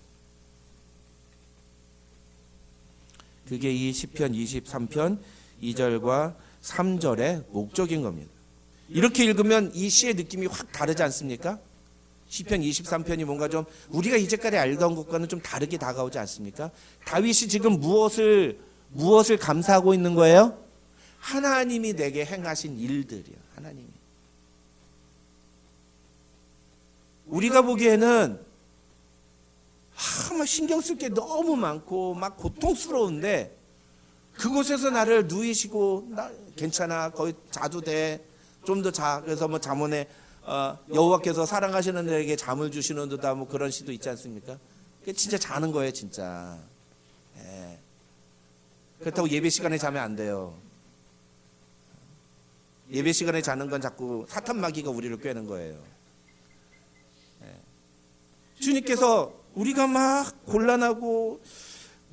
그게 이 시편 23편 2절과 3절의 목적인 겁니다. 이렇게 읽으면 이 시의 느낌이 확 다르지 않습니까? 시편 23편이 뭔가 좀 우리가 이제까지 알던 것과는 좀 다르게 다가오지 않습니까? 다윗이 지금 무엇을 감사하고 있는 거예요? 하나님이 내게 행하신 일들이요. 하나님이. 우리가 보기에는 막 신경 쓸 게 너무 많고 막 고통스러운데 그곳에서 나를 누이시고 나 괜찮아 거기 자도 돼 좀 더 자. 그래서 뭐 잠언에 여호와께서 사랑하시는 자에게 잠을 주시는 듯다 뭐 그런 시도 있지 않습니까? 그게 진짜 자는 거예요 진짜. 예. 그렇다고 예배 시간에 자면 안 돼요. 예배 시간에 자는 건 자꾸 사탄 마귀가 우리를 꿰는 거예요. 주님께서 우리가 막 곤란하고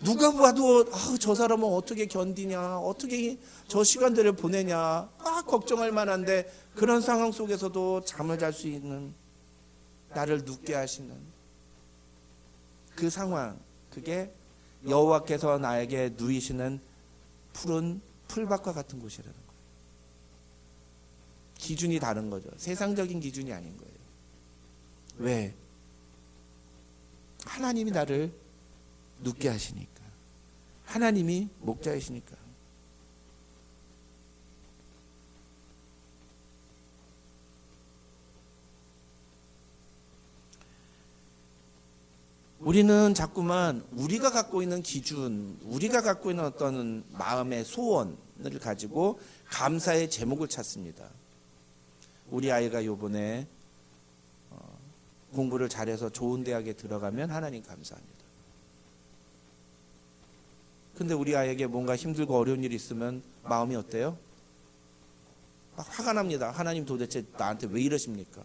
누가 봐도 저 사람은 어떻게 견디냐, 어떻게 저 시간들을 보내냐 막 걱정할 만한데 그런 상황 속에서도 잠을 잘 수 있는, 나를 눕게 하시는 그 상황, 그게 여호와께서 나에게 누이시는 푸른 풀밭과 같은 곳이라는 거예요. 기준이 다른 거죠. 세상적인 기준이 아닌 거예요. 왜? 하나님이 나를 눕게 하시니까. 하나님이 목자이시니까. 우리는 자꾸만 우리가 갖고 있는 기준, 우리가 갖고 있는 어떤 마음의 소원을 가지고 감사의 제목을 찾습니다. 우리 아이가 요번에 공부를 잘해서 좋은 대학에 들어가면 하나님 감사합니다. 근데 우리 아이에게 뭔가 힘들고 어려운 일이 있으면 마음이 어때요? 막 화가 납니다. 하나님 도대체 나한테 왜 이러십니까?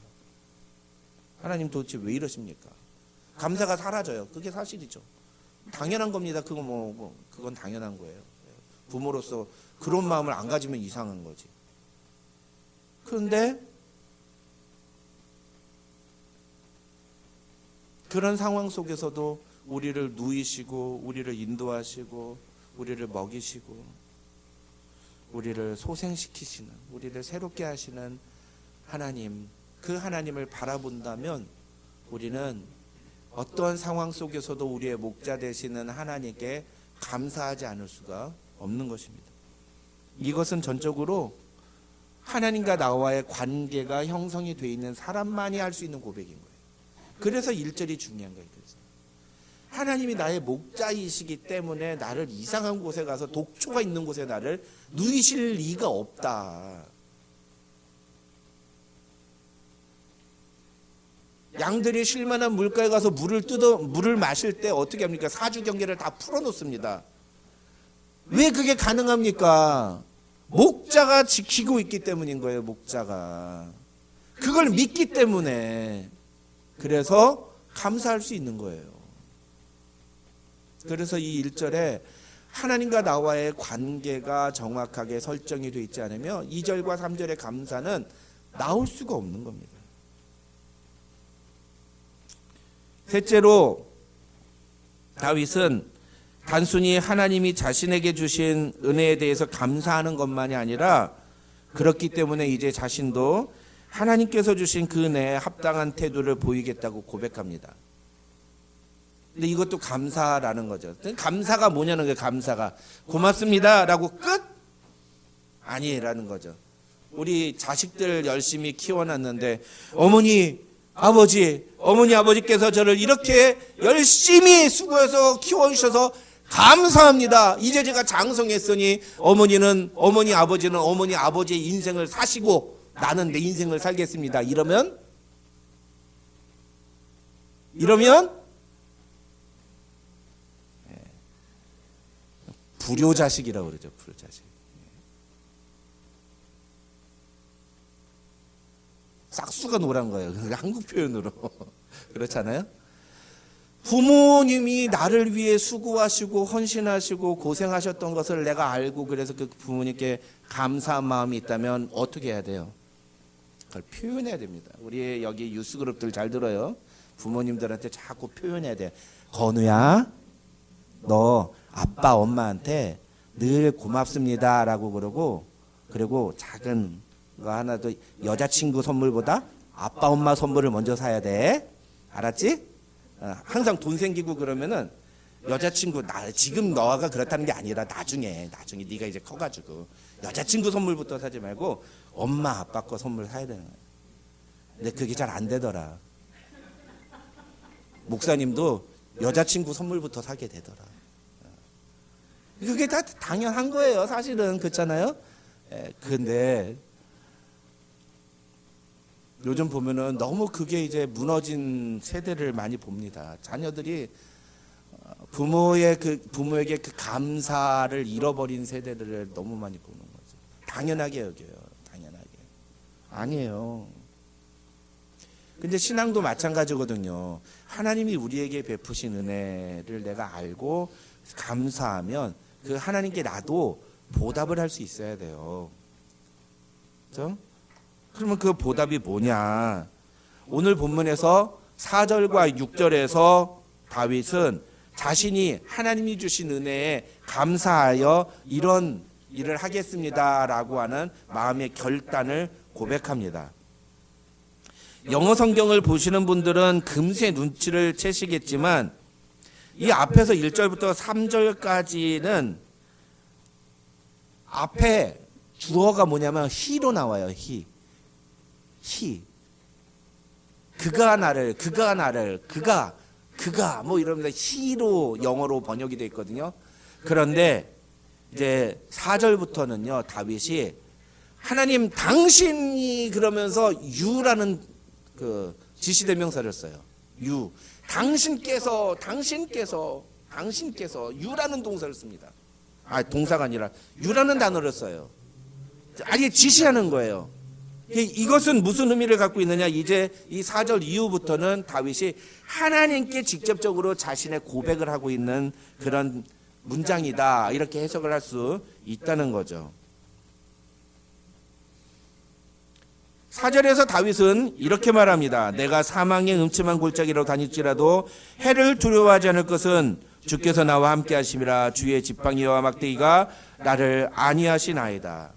하나님 도대체 왜 이러십니까? 감사가 사라져요. 그게 사실이죠. 당연한 겁니다. 그건 당연한 거예요. 부모로서 그런 마음을 안 가지면 이상한 거지. 그런데 그런 상황 속에서도 우리를 누이시고 우리를 인도하시고 우리를 먹이시고 우리를 소생시키시는, 우리를 새롭게 하시는 하나님, 그 하나님을 바라본다면 우리는 어떠한 상황 속에서도 우리의 목자 되시는 하나님께 감사하지 않을 수가 없는 것입니다. 이것은 전적으로 하나님과 나와의 관계가 형성이 되어 있는 사람만이 할 수 있는 고백인 거예요. 그래서 1절이 중요한 거예요. 그래서 하나님이 나의 목자이시기 때문에 나를 이상한 곳에 가서 독초가 있는 곳에 나를 누이실 리가 없다. 양들이 쉴만한 물가에 가서 물을 마실 때 어떻게 합니까? 사주 경계를 다 풀어놓습니다. 왜 그게 가능합니까? 목자가 지키고 있기 때문인 거예요. 목자가 그걸 믿기 때문에 그래서 감사할 수 있는 거예요. 그래서 이 1절에 하나님과 나와의 관계가 정확하게 설정이 되어 있지 않으면 2절과 3절의 감사는 나올 수가 없는 겁니다. 셋째로 다윗은 단순히 하나님이 자신에게 주신 은혜에 대해서 감사하는 것만이 아니라 그렇기 때문에 이제 자신도 하나님께서 주신 그 은혜에 합당한 태도를 보이겠다고 고백합니다. 근데 이것도 감사라는 거죠. 감사가 뭐냐는 거예요. 감사가 고맙습니다 라고 끝? 아니라는 거죠. 우리 자식들 열심히 키워놨는데 어머니 아버지께서 저를 이렇게 열심히 수고해서 키워주셔서 감사합니다. 이제 제가 장성했으니 어머니 아버지는 어머니 아버지의 인생을 사시고 나는 내 인생을 살겠습니다. 이러면 불효자식이라고 그러죠. 불효자식. 싹수가 노란 거예요. 한국 표현으로. 그렇잖아요. 부모님이 나를 위해 수고하시고 헌신하시고 고생하셨던 것을 내가 알고 그래서 그 부모님께 감사한 마음이 있다면 어떻게 해야 돼요? 그걸 표현해야 됩니다. 우리 여기 유스그룹들 잘 들어요. 부모님들한테 자꾸 표현해야 돼. 건우야, 너 아빠 엄마한테 늘 고맙습니다 라고 그리고 작은 거 하나 더 여자친구 선물보다 아빠 엄마 선물을 먼저 사야 돼. 알았지? 항상 돈 생기고 그러면은 여자친구 지금 너가 그렇다는 게 아니라 나중에 네가 이제 커가지고 여자친구 선물부터 사지 말고 엄마 아빠 거 선물 사야 되는 거야. 근데 그게 잘 안 되더라. 목사님도 여자친구 선물부터 사게 되더라. 그게 다 당연한 거예요. 사실은 그렇잖아요. 근데 요즘 보면은 너무 그게 이제 무너진 세대를 많이 봅니다. 자녀들이 부모에게 그 감사를 잃어버린 세대들을 너무 많이 보는 거죠. 당연하게 여겨요. 당연하게. 아니에요. 근데 신앙도 마찬가지거든요. 하나님이 우리에게 베푸신 은혜를 내가 알고 감사하면 그 하나님께 나도 보답을 할 수 있어야 돼요. 그렇죠? 그러면 그 보답이 뭐냐? 오늘 본문에서 4절과 6절에서 다윗은 자신이 하나님이 주신 은혜에 감사하여 이런 일을 하겠습니다라고 하는 마음의 결단을 고백합니다. 영어 성경을 보시는 분들은 금세 눈치를 채시겠지만 이 앞에서 1절부터 3절까지는 앞에 주어가 뭐냐면 he로 나와요. he. 그가 뭐 이러면서 he로 영어로 번역이 되어 있거든요. 그런데 이제 4절부터는요, 다윗이 하나님 당신이 그러면서 you라는 그 지시대명사를 써요. you. 당신께서 you라는 동사를 씁니다. 동사가 아니라 you라는 단어를 써요. 아예 지시하는 거예요. 이것은 무슨 의미를 갖고 있느냐? 이제 이 4절 이후부터는 다윗이 하나님께 직접적으로 자신의 고백을 하고 있는 그런 문장이다. 이렇게 해석을 할 수 있다는 거죠. 4절에서 다윗은 이렇게 말합니다. 내가 사망의 음침한 골짜기로 다닐지라도 해를 두려워하지 않을 것은 주께서 나와 함께 하심이라. 주의 지팡이와 막대기가 나를 안위하시나이다.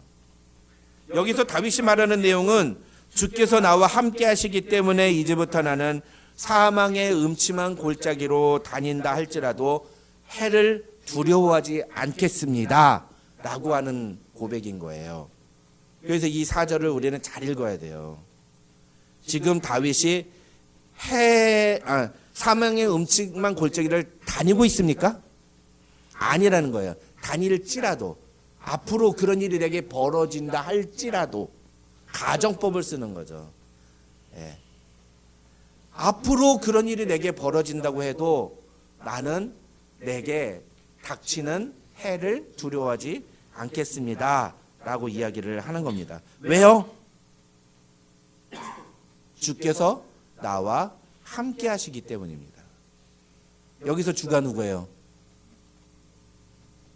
여기서 다윗이 말하는 내용은 주께서 나와 함께 하시기 때문에 이제부터 나는 사망의 음침한 골짜기로 다닌다 할지라도 해를 두려워하지 않겠습니다 라고 하는 고백인 거예요. 그래서 이 4절을 우리는 잘 읽어야 돼요. 지금 다윗이 사망의 음침한 골짜기를 다니고 있습니까? 아니라는 거예요. 다닐지라도, 앞으로 그런 일이 내게 벌어진다 할지라도 가정법을 쓰는 거죠. 예. 앞으로 그런 일이 내게 벌어진다고 해도 나는 내게 닥치는 해를 두려워하지 않겠습니다 라고 이야기를 하는 겁니다. 왜요? 주께서 나와 함께 하시기 때문입니다. 여기서 주가 누구예요?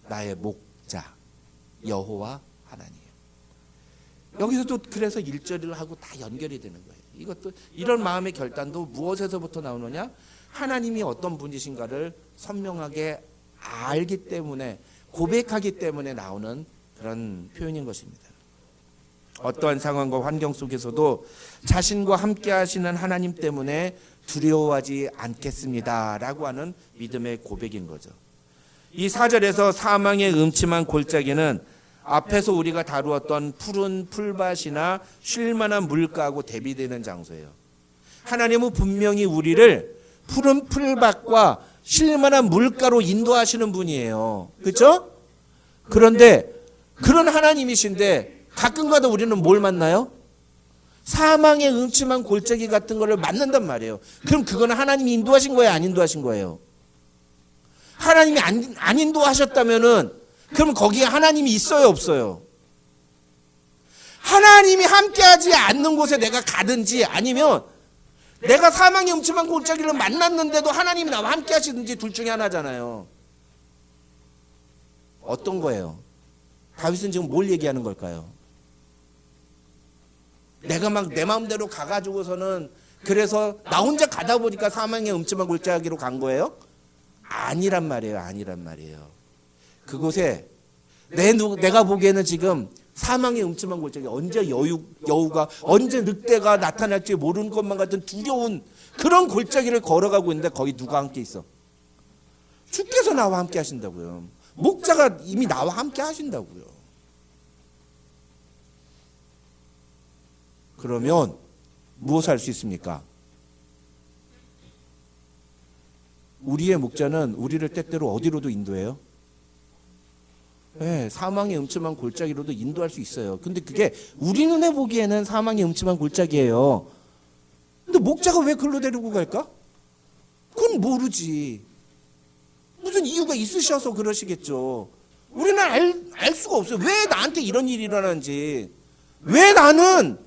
나의 목자 여호와 하나님. 여기서도 그래서 1절을 하고 다 연결이 되는 거예요. 이것도 이런 마음의 결단도 무엇에서부터 나오느냐? 하나님이 어떤 분이신가를 선명하게 알기 때문에, 고백하기 때문에 나오는 그런 표현인 것입니다. 어떠한 상황과 환경 속에서도 자신과 함께 하시는 하나님 때문에 두려워하지 않겠습니다 라고 하는 믿음의 고백인 거죠. 이 4절에서 사망의 음침한 골짜기는 앞에서 우리가 다루었던 푸른 풀밭이나 쉴만한 물가하고 대비되는 장소예요. 하나님은 분명히 우리를 푸른 풀밭과 쉴만한 물가로 인도하시는 분이에요. 그렇죠? 그런데 그런 하나님이신데 가끔가다 우리는 뭘 만나요? 사망의 음침한 골짜기 같은 거를 만난단 말이에요. 그럼 그거는 하나님이 인도하신 거예요? 안 인도하신 거예요? 하나님이 안 인도하셨다면은 그럼 거기에 하나님이 있어요, 없어요? 하나님이 함께하지 않는 곳에 내가 가든지 아니면 내가 사망의 음침한 골짜기를 만났는데도 하나님이 나와 함께하시든지 둘 중에 하나잖아요. 어떤 거예요? 다윗은 지금 뭘 얘기하는 걸까요? 내가 막 내 마음대로 가가지고서는 그래서 나 혼자 가다 보니까 사망의 음침한 골짜기로 간 거예요? 아니란 말이에요. 아니란 말이에요. 그곳에 내가 보기에는 지금 사망의 음침한 골짜기, 언제 여우가 언제 늑대가 나타날지 모르는 것만 같은 두려운 그런 골짜기를 걸어가고 있는데 거기 누가 함께 있어? 주께서 나와 함께 하신다고요. 목자가 이미 나와 함께 하신다고요. 그러면 무엇을 할 수 있습니까? 우리의 목자는 우리를 때때로 어디로도 인도해요? 네, 사망의 음침한 골짜기로도 인도할 수 있어요. 근데 그게 우리 눈에 보기에는 사망의 음침한 골짜기예요. 근데 목자가 왜 글로 데리고 갈까? 그건 모르지. 무슨 이유가 있으셔서 그러시겠죠. 우리는 알 수가 없어요. 왜 나한테 이런 일이 일어나는지. 왜 나는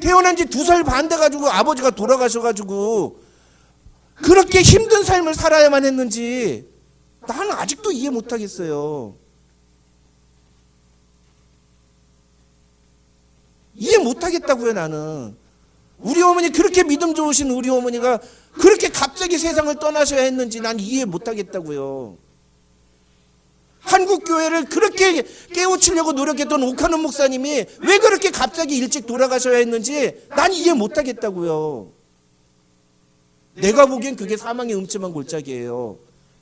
태어난 지 2살 반 돼가지고 아버지가 돌아가셔가지고 그렇게 힘든 삶을 살아야만 했는지 나는 아직도 이해 못하겠어요. 이해 못하겠다고요. 나는 우리 어머니, 그렇게 믿음 좋으신 우리 어머니가 그렇게 갑자기 세상을 떠나셔야 했는지 난 이해 못하겠다고요. 한국교회를 그렇게 깨우치려고 노력했던 옥하는 목사님이 왜 그렇게 갑자기 일찍 돌아가셔야 했는지 난 이해 못하겠다고요. 내가 보기엔 그게 사망의 음침한 골짜기예요.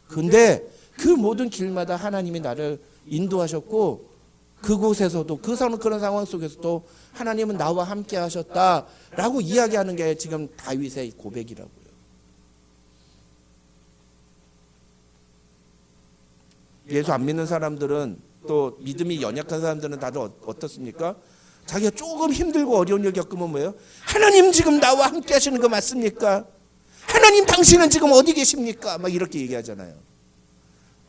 근데 그 모든 길마다 하나님이 나를 인도하셨고 그곳에서도 그런 상황 속에서도 하나님은 나와 함께 하셨다라고 이야기하는 게 지금 다윗의 고백이라고요. 예수 안 믿는 사람들은, 또 믿음이 연약한 사람들은 다들 어떻습니까? 자기가 조금 힘들고 어려운 일 겪으면 뭐예요? 하나님 지금 나와 함께 하시는 거 맞습니까? 하나님 당신은 지금 어디 계십니까? 막 이렇게 얘기하잖아요.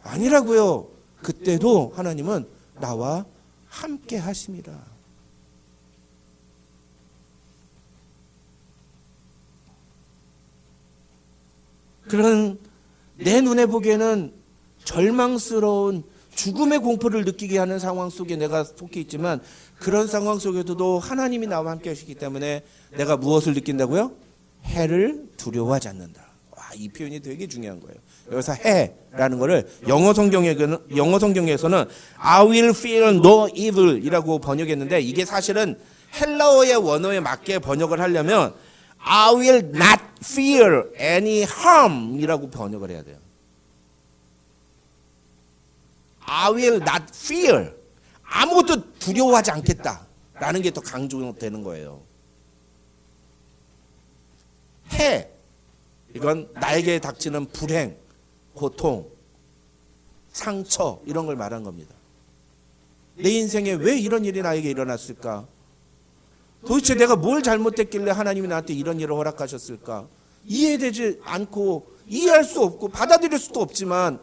아니라고요. 그때도 하나님은 나와 함께 하십니다. 그런 내 눈에 보기에는 절망스러운 죽음의 공포를 느끼게 하는 상황 속에 내가 속해 있지만 그런 상황 속에서도 하나님이 나와 함께 하시기 때문에 내가 무엇을 느낀다고요? 해를 두려워하지 않는다. 와, 이 표현이 되게 중요한 거예요. 여기서 해라는 거를 영어 성경에서는 I will fear no evil이라고 번역했는데 이게 사실은 헬라어의 원어에 맞게 번역을 하려면 I will not fear any harm이라고 번역을 해야 돼요. I will not fear. 아무것도 두려워하지 않겠다라는 게 더 강조되는 거예요. 해. 이건 나에게 닥치는 불행, 고통, 상처 이런 걸 말한 겁니다. 내 인생에 왜 이런 일이 나에게 일어났을까? 도대체 내가 뭘 잘못했길래 하나님이 나한테 이런 일을 허락하셨을까? 이해되지 않고 이해할 수 없고 받아들일 수도 없지만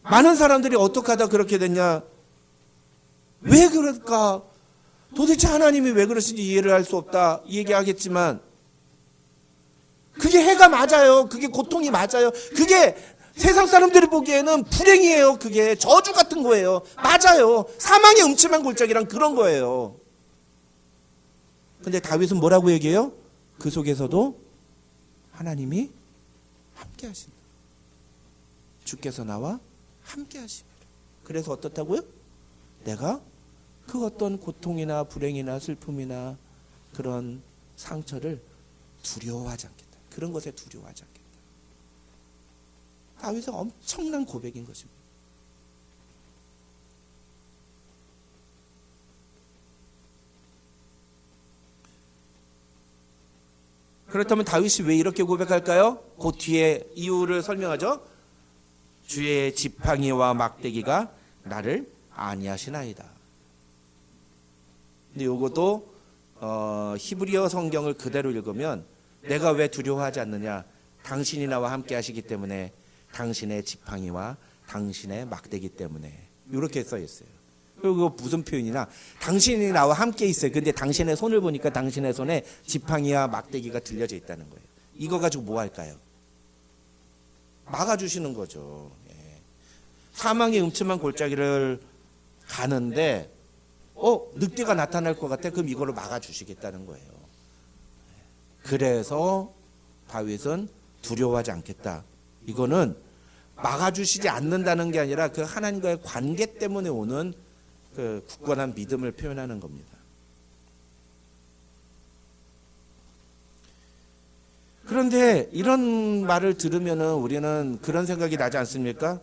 많은 사람들이 어떻게 하다 그렇게 됐냐? 왜 그럴까? 도대체 하나님이 왜 그러신지 이해를 할 수 없다 이 얘기하겠지만 그게 해가 맞아요. 그게 고통이 맞아요. 그게 세상 사람들이 보기에는 불행이에요. 그게 저주 같은 거예요. 맞아요. 사망의 음침한 골짜기란 그런 거예요. 근데 다윗은 뭐라고 얘기해요? 그 속에서도 하나님이 함께 하신다. 주께서 나와 함께 하십니다. 그래서 어떻다고요? 내가 그 어떤 고통이나 불행이나 슬픔이나 그런 상처를 두려워하지 않겠다. 그런 것에 두려워하지 않겠다. 다윗의 엄청난 고백인 것입니다. 그렇다면 다윗이 왜 이렇게 고백할까요? 그 뒤에 이유를 설명하죠. 주의 지팡이와 막대기가 나를 안위하시나이다. 근데 이것도 히브리어 성경을 그대로 읽으면 내가 왜 두려워하지 않느냐? 당신이 나와 함께 하시기 때문에, 당신의 지팡이와 당신의 막대기 때문에, 이렇게 써 있어요. 그리고 무슨 표현이나 당신이 나와 함께 있어요. 근데 당신의 손을 보니까 당신의 손에 지팡이와 막대기가 들려져 있다는 거예요. 이거 가지고 뭐 할까요? 막아주시는 거죠. 예. 사망의 음침한 골짜기를 가는데 늑대가 나타날 것 같아. 그럼 이걸로 막아주시겠다는 거예요. 그래서 다윗은 두려워하지 않겠다. 이거는 막아주시지 않는다는 게 아니라 그 하나님과의 관계 때문에 오는 그 굳건한 믿음을 표현하는 겁니다. 그런데 이런 말을 들으면은 우리는 그런 생각이 나지 않습니까?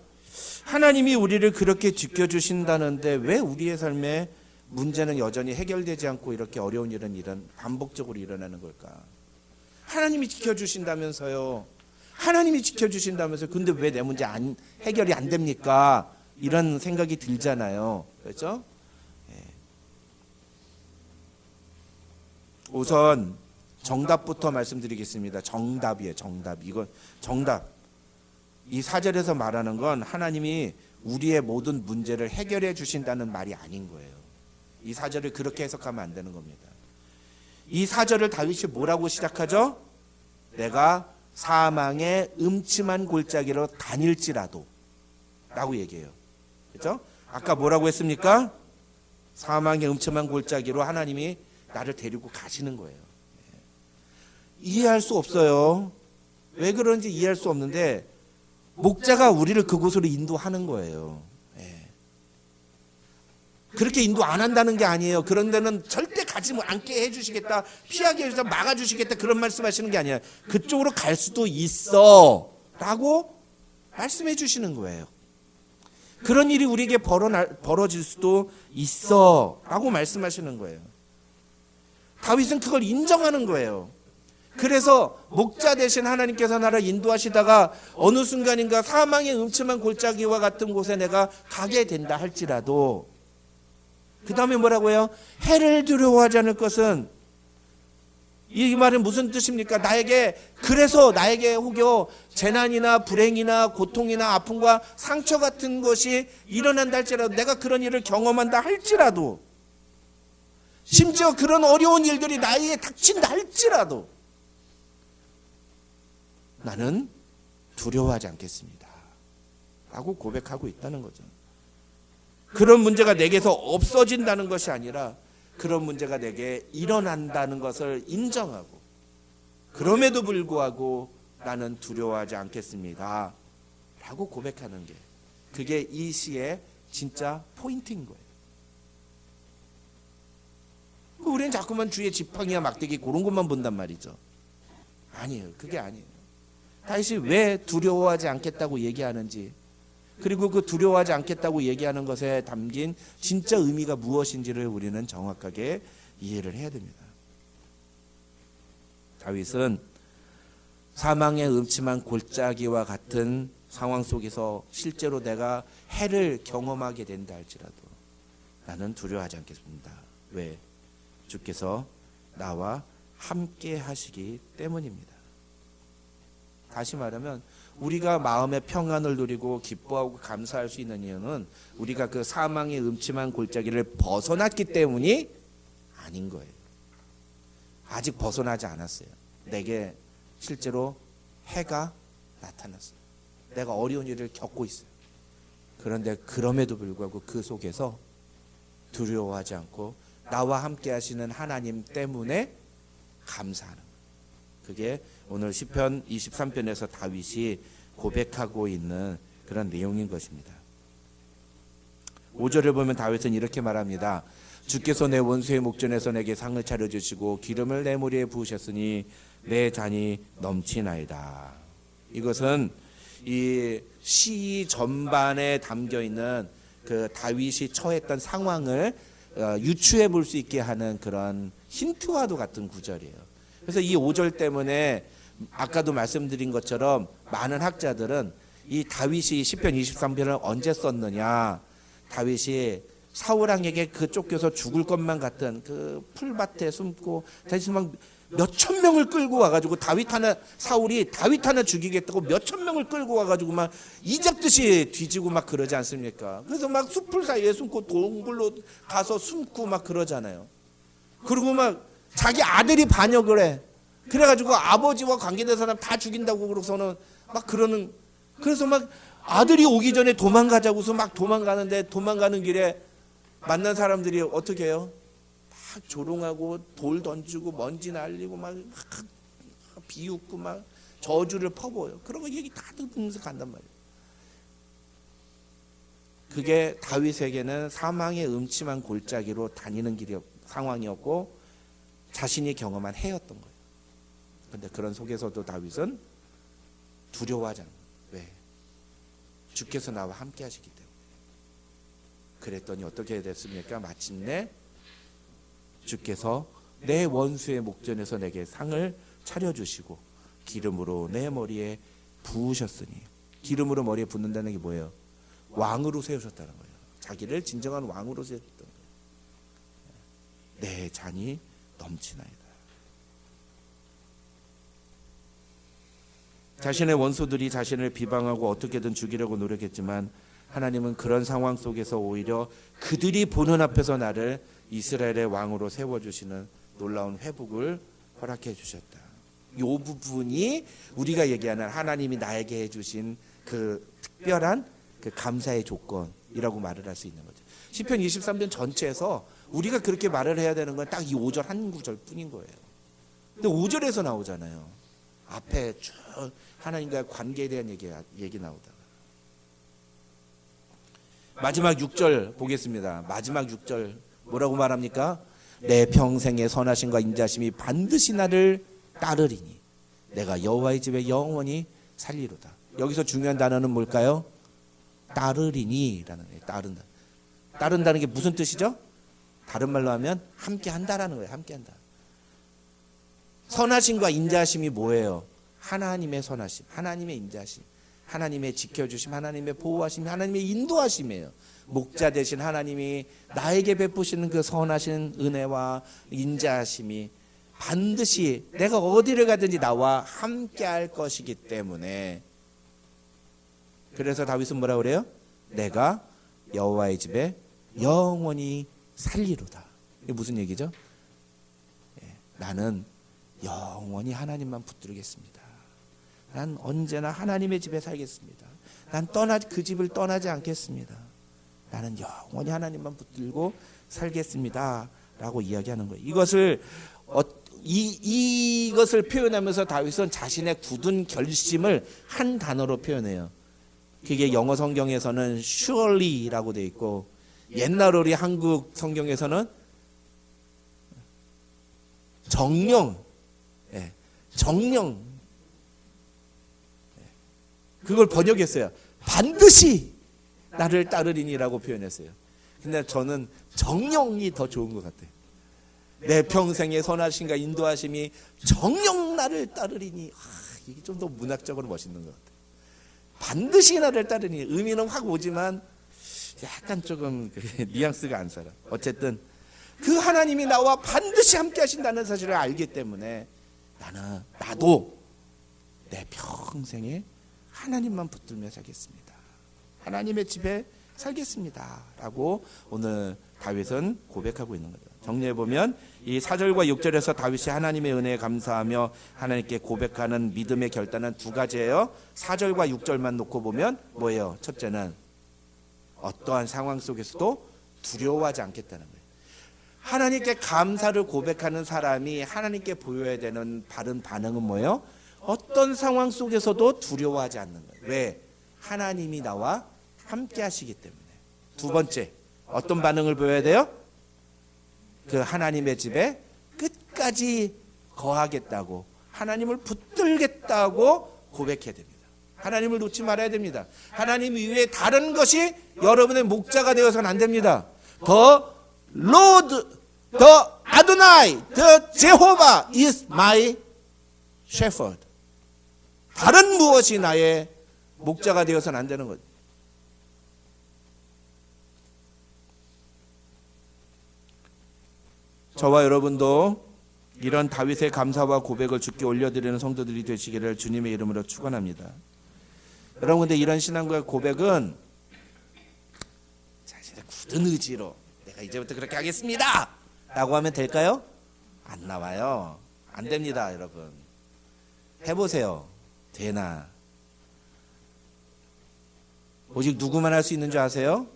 하나님이 우리를 그렇게 지켜주신다는데 왜 우리의 삶에 문제는 여전히 해결되지 않고 이렇게 어려운 일은 반복적으로 일어나는 걸까? 하나님이 지켜주신다면서요. 하나님이 지켜주신다면서요. 근데 왜 내 문제 해결이 안 됩니까? 이런 생각이 들잖아요. 그렇죠? 우선 정답부터 말씀드리겠습니다. 정답이에요. 정답. 이건 정답. 이 4절에서 말하는 건 하나님이 우리의 모든 문제를 해결해 주신다는 말이 아닌 거예요. 이 4절을 그렇게 해석하면 안 되는 겁니다. 이 4절을 다윗이 뭐라고 시작하죠? 내가 사망의 음침한 골짜기로 다닐지라도 라고 얘기해요. 그렇죠? 아까 뭐라고 했습니까? 사망의 음침한 골짜기로 하나님이 나를 데리고 가시는 거예요. 이해할 수 없어요. 왜 그런지 이해할 수 없는데 목자가 우리를 그곳으로 인도하는 거예요. 그렇게 인도 안 한다는 게 아니에요. 그런 데는 절대 가지 않게 해주시겠다, 피하게 해서 막아주시겠다, 그런 말씀하시는 게 아니에요. 그쪽으로 갈 수도 있어 라고 말씀해 주시는 거예요. 그런 일이 우리에게 벌어질 수도 있어 라고 말씀하시는 거예요. 다윗은 그걸 인정하는 거예요. 그래서 목자 대신 하나님께서 나를 인도하시다가 어느 순간인가 사망의 음침한 골짜기와 같은 곳에 내가 가게 된다 할지라도, 그 다음에 뭐라고요? 해를 두려워하지 않을 것은, 이 말은 무슨 뜻입니까? 그래서 나에게 혹여 재난이나 불행이나 고통이나 아픔과 상처 같은 것이 일어난다 할지라도, 내가 그런 일을 경험한다 할지라도, 심지어 그런 어려운 일들이 나에게 닥친다 할지라도 나는 두려워하지 않겠습니다 라고 고백하고 있다는 거죠. 그런 문제가 내게서 없어진다는 것이 아니라 그런 문제가 내게 일어난다는 것을 인정하고, 그럼에도 불구하고 나는 두려워하지 않겠습니다 라고 고백하는 게, 그게 이 시의 진짜 포인트인 거예요. 우리는 자꾸만 주의 지팡이와 막대기 그런 것만 본단 말이죠. 아니에요. 그게 아니에요. 다윗이 왜 두려워하지 않겠다고 얘기하는지, 그리고 그 두려워하지 않겠다고 얘기하는 것에 담긴 진짜 의미가 무엇인지를 우리는 정확하게 이해를 해야 됩니다. 다윗은 사망의 음침한 골짜기와 같은 상황 속에서 실제로 내가 해를 경험하게 된다 할지라도 나는 두려워하지 않겠습니다. 왜? 주께서 나와 함께 하시기 때문입니다. 다시 말하면 우리가 마음의 평안을 누리고 기뻐하고 감사할 수 있는 이유는 우리가 그 사망의 음침한 골짜기를 벗어났기 때문이 아닌 거예요. 아직 벗어나지 않았어요. 내게 실제로 해가 나타났어요. 내가 어려운 일을 겪고 있어요. 그런데 그럼에도 불구하고 그 속에서 두려워하지 않고 나와 함께 하시는 하나님 때문에 감사하는 거예요. 그게 오늘 시편 23편에서 다윗이 고백하고 있는 그런 내용인 것입니다. 5절을 보면 다윗은 이렇게 말합니다. 주께서 내 원수의 목전에서 내게 상을 차려주시고 기름을 내 머리에 부으셨으니 내 잔이 넘치나이다. 이것은 이 시 전반에 담겨 있는 그 다윗이 처했던 상황을 유추해 볼 수 있게 하는 그런 힌트와도 같은 구절이에요. 그래서 이 5절 때문에 아까도 말씀드린 것처럼 많은 학자들은 이 다윗이 시편 23편을 언제 썼느냐, 다윗이 사울왕에게 그 쫓겨서 죽을 것만 같은 그 풀밭에 숨고 다윗이 막 몇천 명을 끌고 와가지고 사울이 다윗 하나 죽이겠다고 몇천 명을 끌고 와가지고 막 이적듯이 뒤지고 막 그러지 않습니까? 그래서 막 숲풀 사이에 숨고 동굴로 가서 숨고 막 그러잖아요. 그리고 막 자기 아들이 반역을 해. 그래가지고 아버지와 관계된 사람 다 죽인다고 그러고서는 막 그러는, 그래서 막 아들이 오기 전에 도망가자고서 막 도망가는데 도망가는 길에 만난 사람들이 어떻게 해요? 막 조롱하고 돌 던지고 먼지 날리고 막 비웃고 막 저주를 퍼부어요. 그런 거 얘기 다 듣으면서 간단 말이에요. 그게 다윗에게는 사망의 음침한 골짜기로 다니는 상황이었고 자신이 경험한 해였던 거예요. 그런데 그런 속에서도 다윗은 두려워하지 않아요. 왜? 주께서 나와 함께 하시기 때문에. 그랬더니 어떻게 됐습니까? 마침내 주께서 내 원수의 목전에서 내게 상을 차려주시고 기름으로 내 머리에 부으셨으니, 기름으로 머리에 붓는다는 게 뭐예요? 왕으로 세우셨다는 거예요. 자기를 진정한 왕으로 세우셨다는 거예요. 내 잔이 넘치나이다. 자신의 원수들이 자신을 비방하고 어떻게든 죽이려고 노력했지만 하나님은 그런 상황 속에서 오히려 그들이 보는 앞에서 나를 이스라엘의 왕으로 세워주시는 놀라운 회복을 허락해 주셨다. 이 부분이 우리가 얘기하는 하나님이 나에게 해주신 그 특별한 그 감사의 조건이라고 말을 할 수 있는 거죠. 시편 23편 전체에서 우리가 그렇게 말을 해야 되는 건 딱 이 5절 한 구절 뿐인 거예요. 근데 5절에서 나오잖아요. 앞에 쭉 하나님과의 관계에 대한 얘기 나오다가 마지막 6절 보겠습니다. 마지막 6절 뭐라고 말합니까? 내 평생의 선하심과 인자심이 반드시 나를 따르리니 내가 여호와의 집에 영원히 살리로다. 여기서 중요한 단어는 뭘까요? 따르리니라는 거예요. 따른다는 게 무슨 뜻이죠? 다른 말로 하면 함께 한다라는 거예요. 함께 한다. 선하심과 인자심이 뭐예요? 하나님의 선하심, 하나님의 인자심, 하나님의 지켜주심, 하나님의 보호하심, 하나님의 인도하심이에요. 목자 되신 하나님이 나에게 베푸시는 그 선하신 은혜와 인자하심이 반드시 내가 어디를 가든지 나와 함께 할 것이기 때문에, 그래서 다윗은 뭐라 그래요? 내가 여호와의 집에 영원히 살리로다. 이게 무슨 얘기죠? 나는 영원히 하나님만 붙들겠습니다. 난 언제나 하나님의 집에 살겠습니다. 난 그 집을 떠나지 않겠습니다. 나는 영원히 하나님만 붙들고 살겠습니다. 라고 이야기하는 거예요. 이것을 표현하면서 다윗은 자신의 굳은 결심을 한 단어로 표현해요. 그게 영어 성경에서는 surely라고 되어 있고, 옛날 우리 한국 성경에서는 정령, 그걸 번역했어요. 반드시 나를 따르리니라고 표현했어요. 근데 저는 정령이 더 좋은 것 같아요. 내 평생의 선하심과 인도하심이 정령 나를 따르리니. 이게 좀 더 문학적으로 멋있는 것 같아요. 반드시 나를 따르니. 의미는 확 오지만 약간 조금 뉘앙스가 안 살아. 어쨌든 그 하나님이 나와 반드시 함께 하신다는 사실을 알기 때문에 나도 내 평생에 하나님만 붙들며 살겠습니다. 하나님의 집에 살겠습니다 라고 오늘 다윗은 고백하고 있는 거죠. 정리해보면 이 4절과 6절에서 다윗이 하나님의 은혜에 감사하며 하나님께 고백하는 믿음의 결단은 두 가지예요. 4절과 6절만 놓고 보면 뭐예요? 첫째는 어떠한 상황 속에서도 두려워하지 않겠다는 거예요. 하나님께 감사를 고백하는 사람이 하나님께 보여야 되는 바른 반응은 뭐예요? 어떤 상황 속에서도 두려워하지 않는 거예요. 왜? 하나님이 나와 함께 하시기 때문에. 두 번째, 어떤 반응을 보여야 돼요? 그 하나님의 집에 끝까지 거하겠다고, 하나님을 붙들겠다고 고백해야 됩니다. 하나님을 놓지 말아야 됩니다. 하나님 이외에 다른 것이 여러분의 목자가 되어서는 안 됩니다. The Lord, the Adonai, the Jehovah is my shepherd. 다른 무엇이 나의 목자가 되어서는 안 되는 거죠. 저와 여러분도 이런 다윗의 감사와 고백을 주께 올려드리는 성도들이 되시기를 주님의 이름으로 축원합니다. 여러분, 근데 이런 신앙과 고백은 자신의 굳은 의지로 내가 이제부터 그렇게 하겠습니다 라고 하면 될까요? 안 나와요. 안 됩니다. 여러분, 해보세요. 되나? 오직 누구만 할 수 있는 줄 아세요?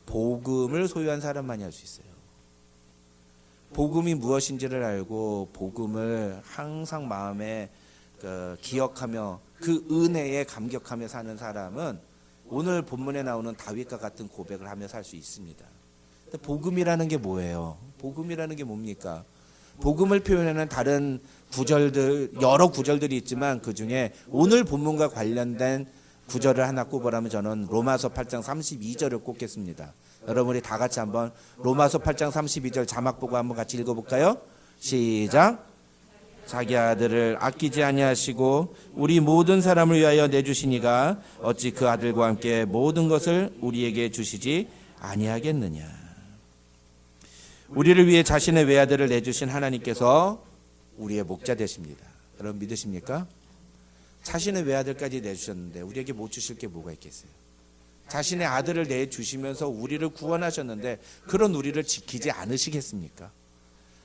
복음을 소유한 사람만이 할 수 있어요. 복음이 무엇인지를 알고 복음을 항상 마음에 기억하며 그 은혜에 감격하며 사는 사람은 오늘 본문에 나오는 다윗과 같은 고백을 하며 살 수 있습니다. 근데 복음이라는 게 뭐예요? 복음이라는 게 뭡니까? 복음을 표현하는 다른 구절들, 여러 구절들이 있지만 그 중에 오늘 본문과 관련된 구절을 하나 꼽으라면 저는 로마서 8장 32절을 꼽겠습니다. 여러분이 다 같이 한번 로마서 8장 32절 자막 보고 한번 같이 읽어볼까요? 시작. 자기 아들을 아끼지 아니하시고 우리 모든 사람을 위하여 내주시니가 어찌 그 아들과 함께 모든 것을 우리에게 주시지 아니하겠느냐. 우리를 위해 자신의 외아들을 내주신 하나님께서 우리의 목자 되십니다. 여러분 믿으십니까? 자신의 외아들까지 내주셨는데 우리에게 못 주실 게 뭐가 있겠어요? 자신의 아들을 내주시면서 우리를 구원하셨는데 그런 우리를 지키지 않으시겠습니까?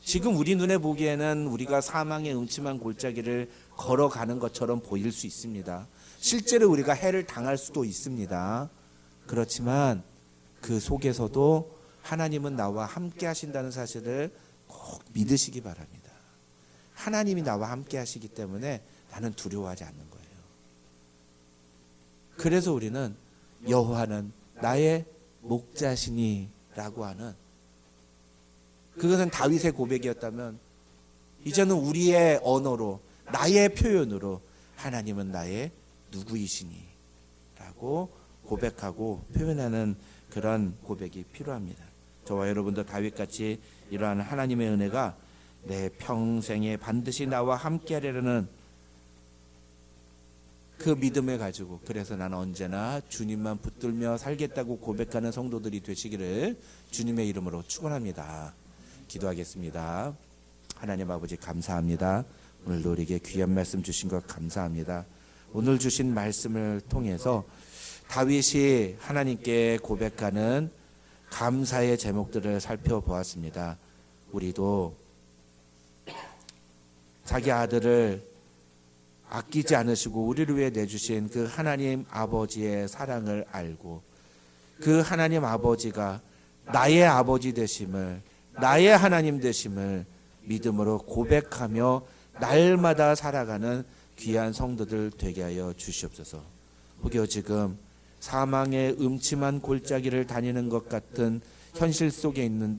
지금 우리 눈에 보기에는 우리가 사망의 음침한 골짜기를 걸어가는 것처럼 보일 수 있습니다. 실제로 우리가 해를 당할 수도 있습니다. 그렇지만 그 속에서도 하나님은 나와 함께 하신다는 사실을 꼭 믿으시기 바랍니다. 하나님이 나와 함께 하시기 때문에 나는 두려워하지 않는 거예요. 그래서 우리는 여호와는 나의 목자시니 라고 하는, 그것은 다윗의 고백이었다면 이제는 우리의 언어로, 나의 표현으로 하나님은 나의 누구이시니 라고 고백하고 표현하는 그런 고백이 필요합니다. 저와 여러분도 다윗같이 이러한 하나님의 은혜가 내 평생에 반드시 나와 함께 하려는 그 믿음을 가지고, 그래서 나는 언제나 주님만 붙들며 살겠다고 고백하는 성도들이 되시기를 주님의 이름으로 축원합니다. 기도하겠습니다. 하나님 아버지 감사합니다. 오늘도 우리에게 귀한 말씀 주신 것 감사합니다. 오늘 주신 말씀을 통해서 다윗이 하나님께 고백하는 감사의 제목들을 살펴보았습니다. 우리도 자기 아들을 아끼지 않으시고 우리를 위해 내주신 그 하나님 아버지의 사랑을 알고 그 하나님 아버지가 나의 아버지 되심을, 나의 하나님 되심을 믿음으로 고백하며 날마다 살아가는 귀한 성도들 되게 하여 주시옵소서. 혹여 지금 사망의 음침한 골짜기를 다니는 것 같은 현실 속에 있는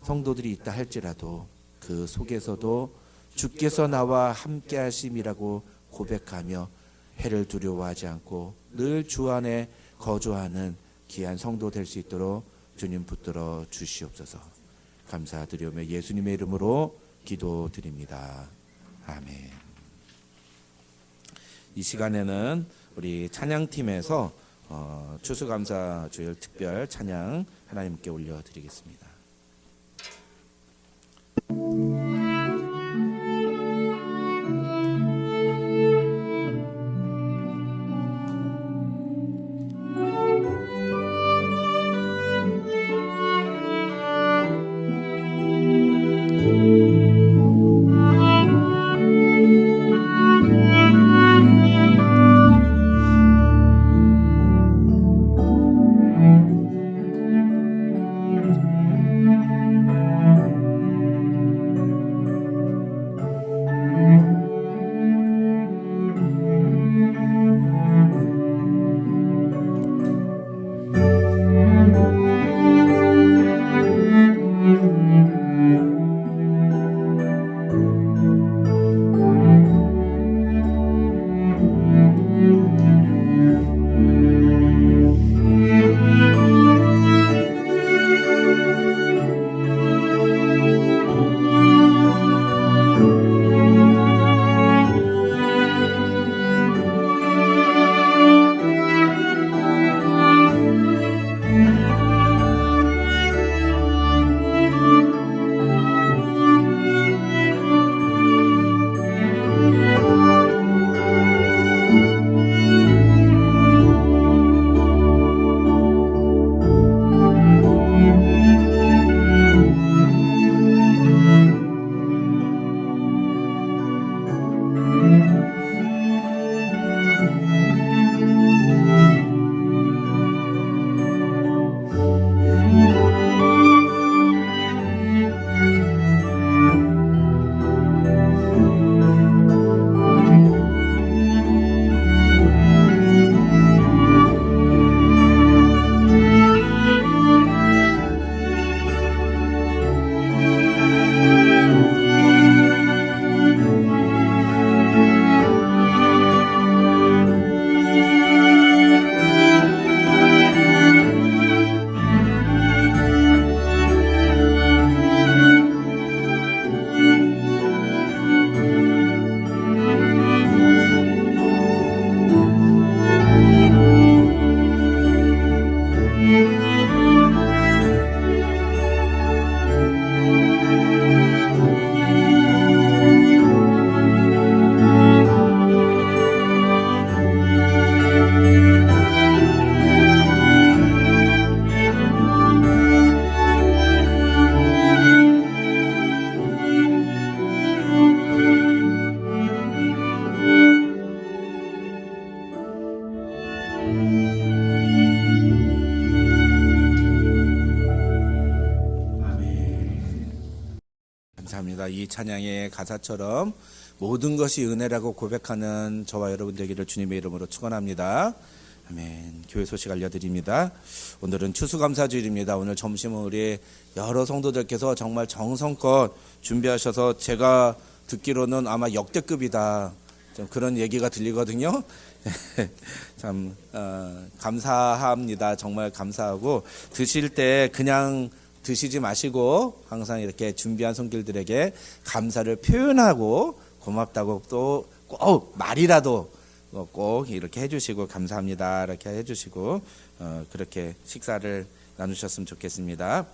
성도들이 있다 할지라도 그 속에서도 주께서 나와 함께 하심이라고 고백하며 해를 두려워하지 않고 늘 주 안에 거주하는 귀한 성도 될 수 있도록 주님 붙들어 주시옵소서. 감사드리며 예수님의 이름으로 기도드립니다. 아멘. 이 시간에는 우리 찬양팀에서 추수감사 주일 특별 찬양 하나님께 올려드리겠습니다. 감사합니다. 이 찬양의 가사처럼 모든 것이 은혜라고 고백하는 저와 여러분 되기를 주님의 이름으로 축원합니다. 아멘. 교회 소식 알려드립니다. 오늘은 추수감사주일입니다. 오늘 점심은 우리 여러 성도들께서 정말 정성껏 준비하셔서 제가 듣기로는 아마 역대급이다, 좀 그런 얘기가 들리거든요. 참 감사합니다. 정말 감사하고, 드실 때 그냥 드시지 마시고 항상 이렇게 준비한 손길들에게 감사를 표현하고 고맙다고 또 꼭 말이라도 꼭 이렇게 해주시고 감사합니다 이렇게 해주시고 그렇게 식사를 나누셨으면 좋겠습니다.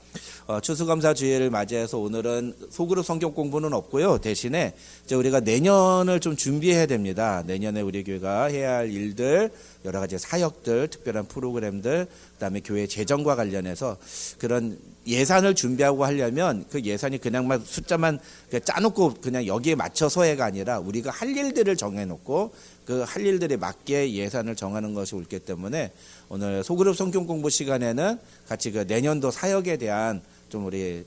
추수감사주일을 맞이해서 오늘은 소그룹 성경 공부는 없고요. 대신에 이제 우리가 내년을 좀 준비해야 됩니다. 내년에 우리 교회가 해야 할 일들, 여러 가지 사역들, 특별한 프로그램들, 그다음에 교회 재정과 관련해서 그런 예산을 준비하고 하려면 그 예산이 그냥 막 숫자만 짜놓고 그냥 여기에 맞춰서 해가 아니라 우리가 할 일들을 정해놓고 그 할 일들에 맞게 예산을 정하는 것이 옳기 때문에 오늘 소그룹 성경 공부 시간에는 같이 그 내년도 사역에 대한 좀 우리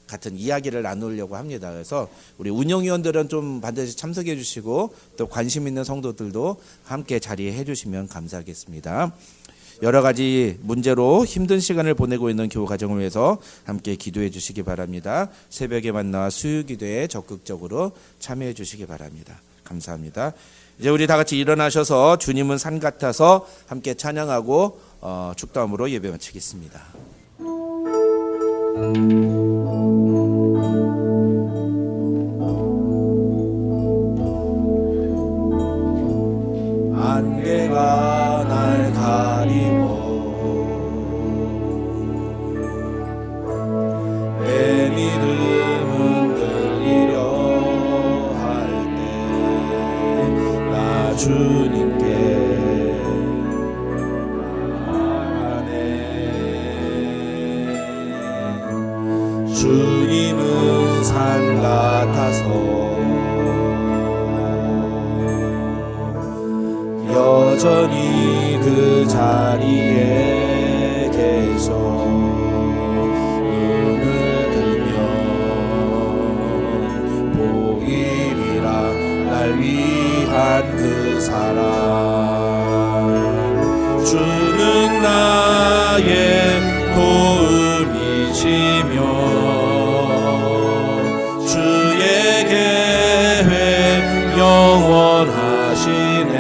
같은 이야기를 나누려고 합니다. 그래서 우리 운영위원들은 좀 반드시 참석해 주시고 또 관심 있는 성도들도 함께 자리해 주시면 감사하겠습니다. 여러 가지 문제로 힘든 시간을 보내고 있는 교우 가정을 위해서 함께 기도해 주시기 바랍니다. 새벽에 만나 수요기도에 적극적으로 참여해 주시기 바랍니다. 감사합니다. 이제 우리 다 같이 일어나셔서 주님은 산 같아서 함께 찬양하고 축도함으로 예배 마치겠습니다. 안개가 날 가리고 내 믿음은 들리려 할 때 나 주님께 말하네. 주님은 산 같아서 여전히 그 자리에 계셔 눈을 들면 보이리라 날 위한 그 사랑. 주는 나의 도움이시며 주의 계획 영원하시네.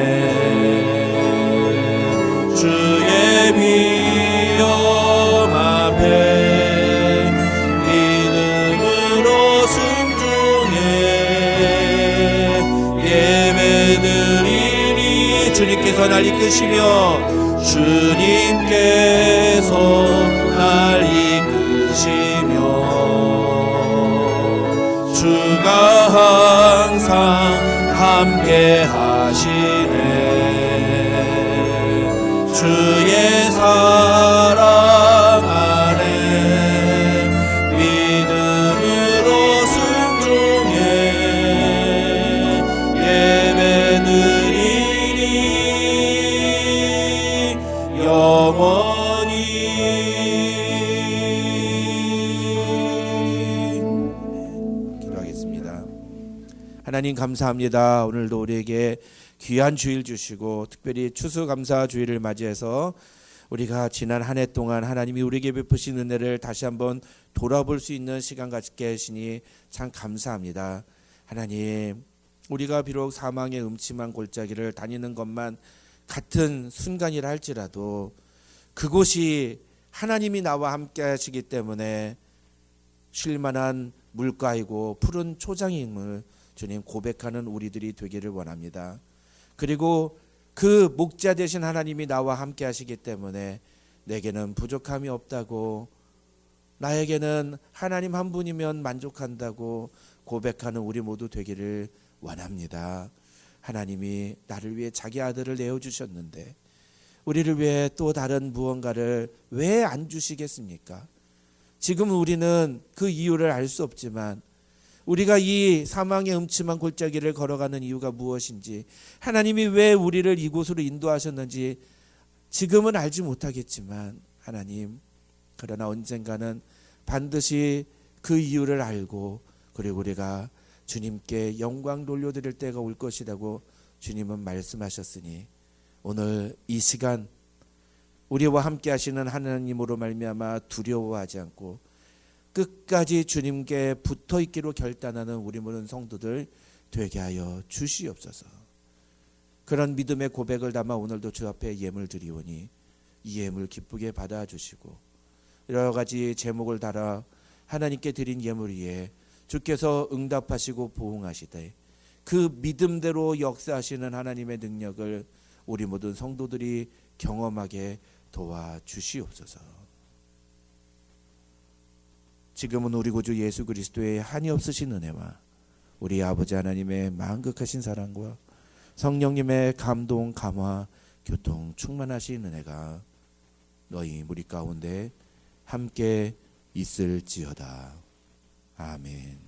주의 위엄 앞에 믿음으로 순종해 예배드리니. 주님께서 날 이끄시며 주님께서 날 이끄시며 주가 항상 함께 하시네. 주의 사랑 안에 믿음으로 순종해 예배드리니 영원히. 기도하겠습니다. 하나님 감사합니다. 오늘도 우리에게 귀한 주일 주시고 특별히 추수감사 주일을 맞이해서 우리가 지난 한 해 동안 하나님이 우리에게 베푸신 은혜를 다시 한번 돌아볼 수 있는 시간 갖게 하시니 참 감사합니다. 하나님, 우리가 비록 사망의 음침한 골짜기를 다니는 것만 같은 순간이라 할지라도 그곳이 하나님이 나와 함께 하시기 때문에 쉴만한 물가이고 푸른 초장임을 주님 고백하는 우리들이 되기를 원합니다. 그리고 그 목자 되신 하나님이 나와 함께 하시기 때문에 내게는 부족함이 없다고, 나에게는 하나님 한 분이면 만족한다고 고백하는 우리 모두 되기를 원합니다. 하나님이 나를 위해 자기 아들을 내어주셨는데 우리를 위해 또 다른 무언가를 왜 안 주시겠습니까? 지금 우리는 그 이유를 알 수 없지만 우리가 이 사망의 음침한 골짜기를 걸어가는 이유가 무엇인지, 하나님이 왜 우리를 이곳으로 인도하셨는지 지금은 알지 못하겠지만 하나님, 그러나 언젠가는 반드시 그 이유를 알고 그리고 우리가 주님께 영광 돌려드릴 때가 올 것이라고 주님은 말씀하셨으니 오늘 이 시간 우리와 함께 하시는 하나님으로 말미암아 두려워하지 않고 끝까지 주님께 붙어 있기로 결단하는 우리 모든 성도들 되게 하여 주시옵소서. 그런 믿음의 고백을 담아 오늘도 주 앞에 예물 드리오니 이 예물 기쁘게 받아주시고 여러 가지 제목을 달아 하나님께 드린 예물 위에 주께서 응답하시고 보응하시되 그 믿음대로 역사하시는 하나님의 능력을 우리 모든 성도들이 경험하게 도와주시옵소서. 지금은 우리 구주 예수 그리스도의 한이 없으신 은혜와 우리 아버지 하나님의 만극하신 사랑과 성령님의 감동, 감화, 교통, 충만하신 은혜가 너희 무리 가운데 함께 있을지어다. 아멘.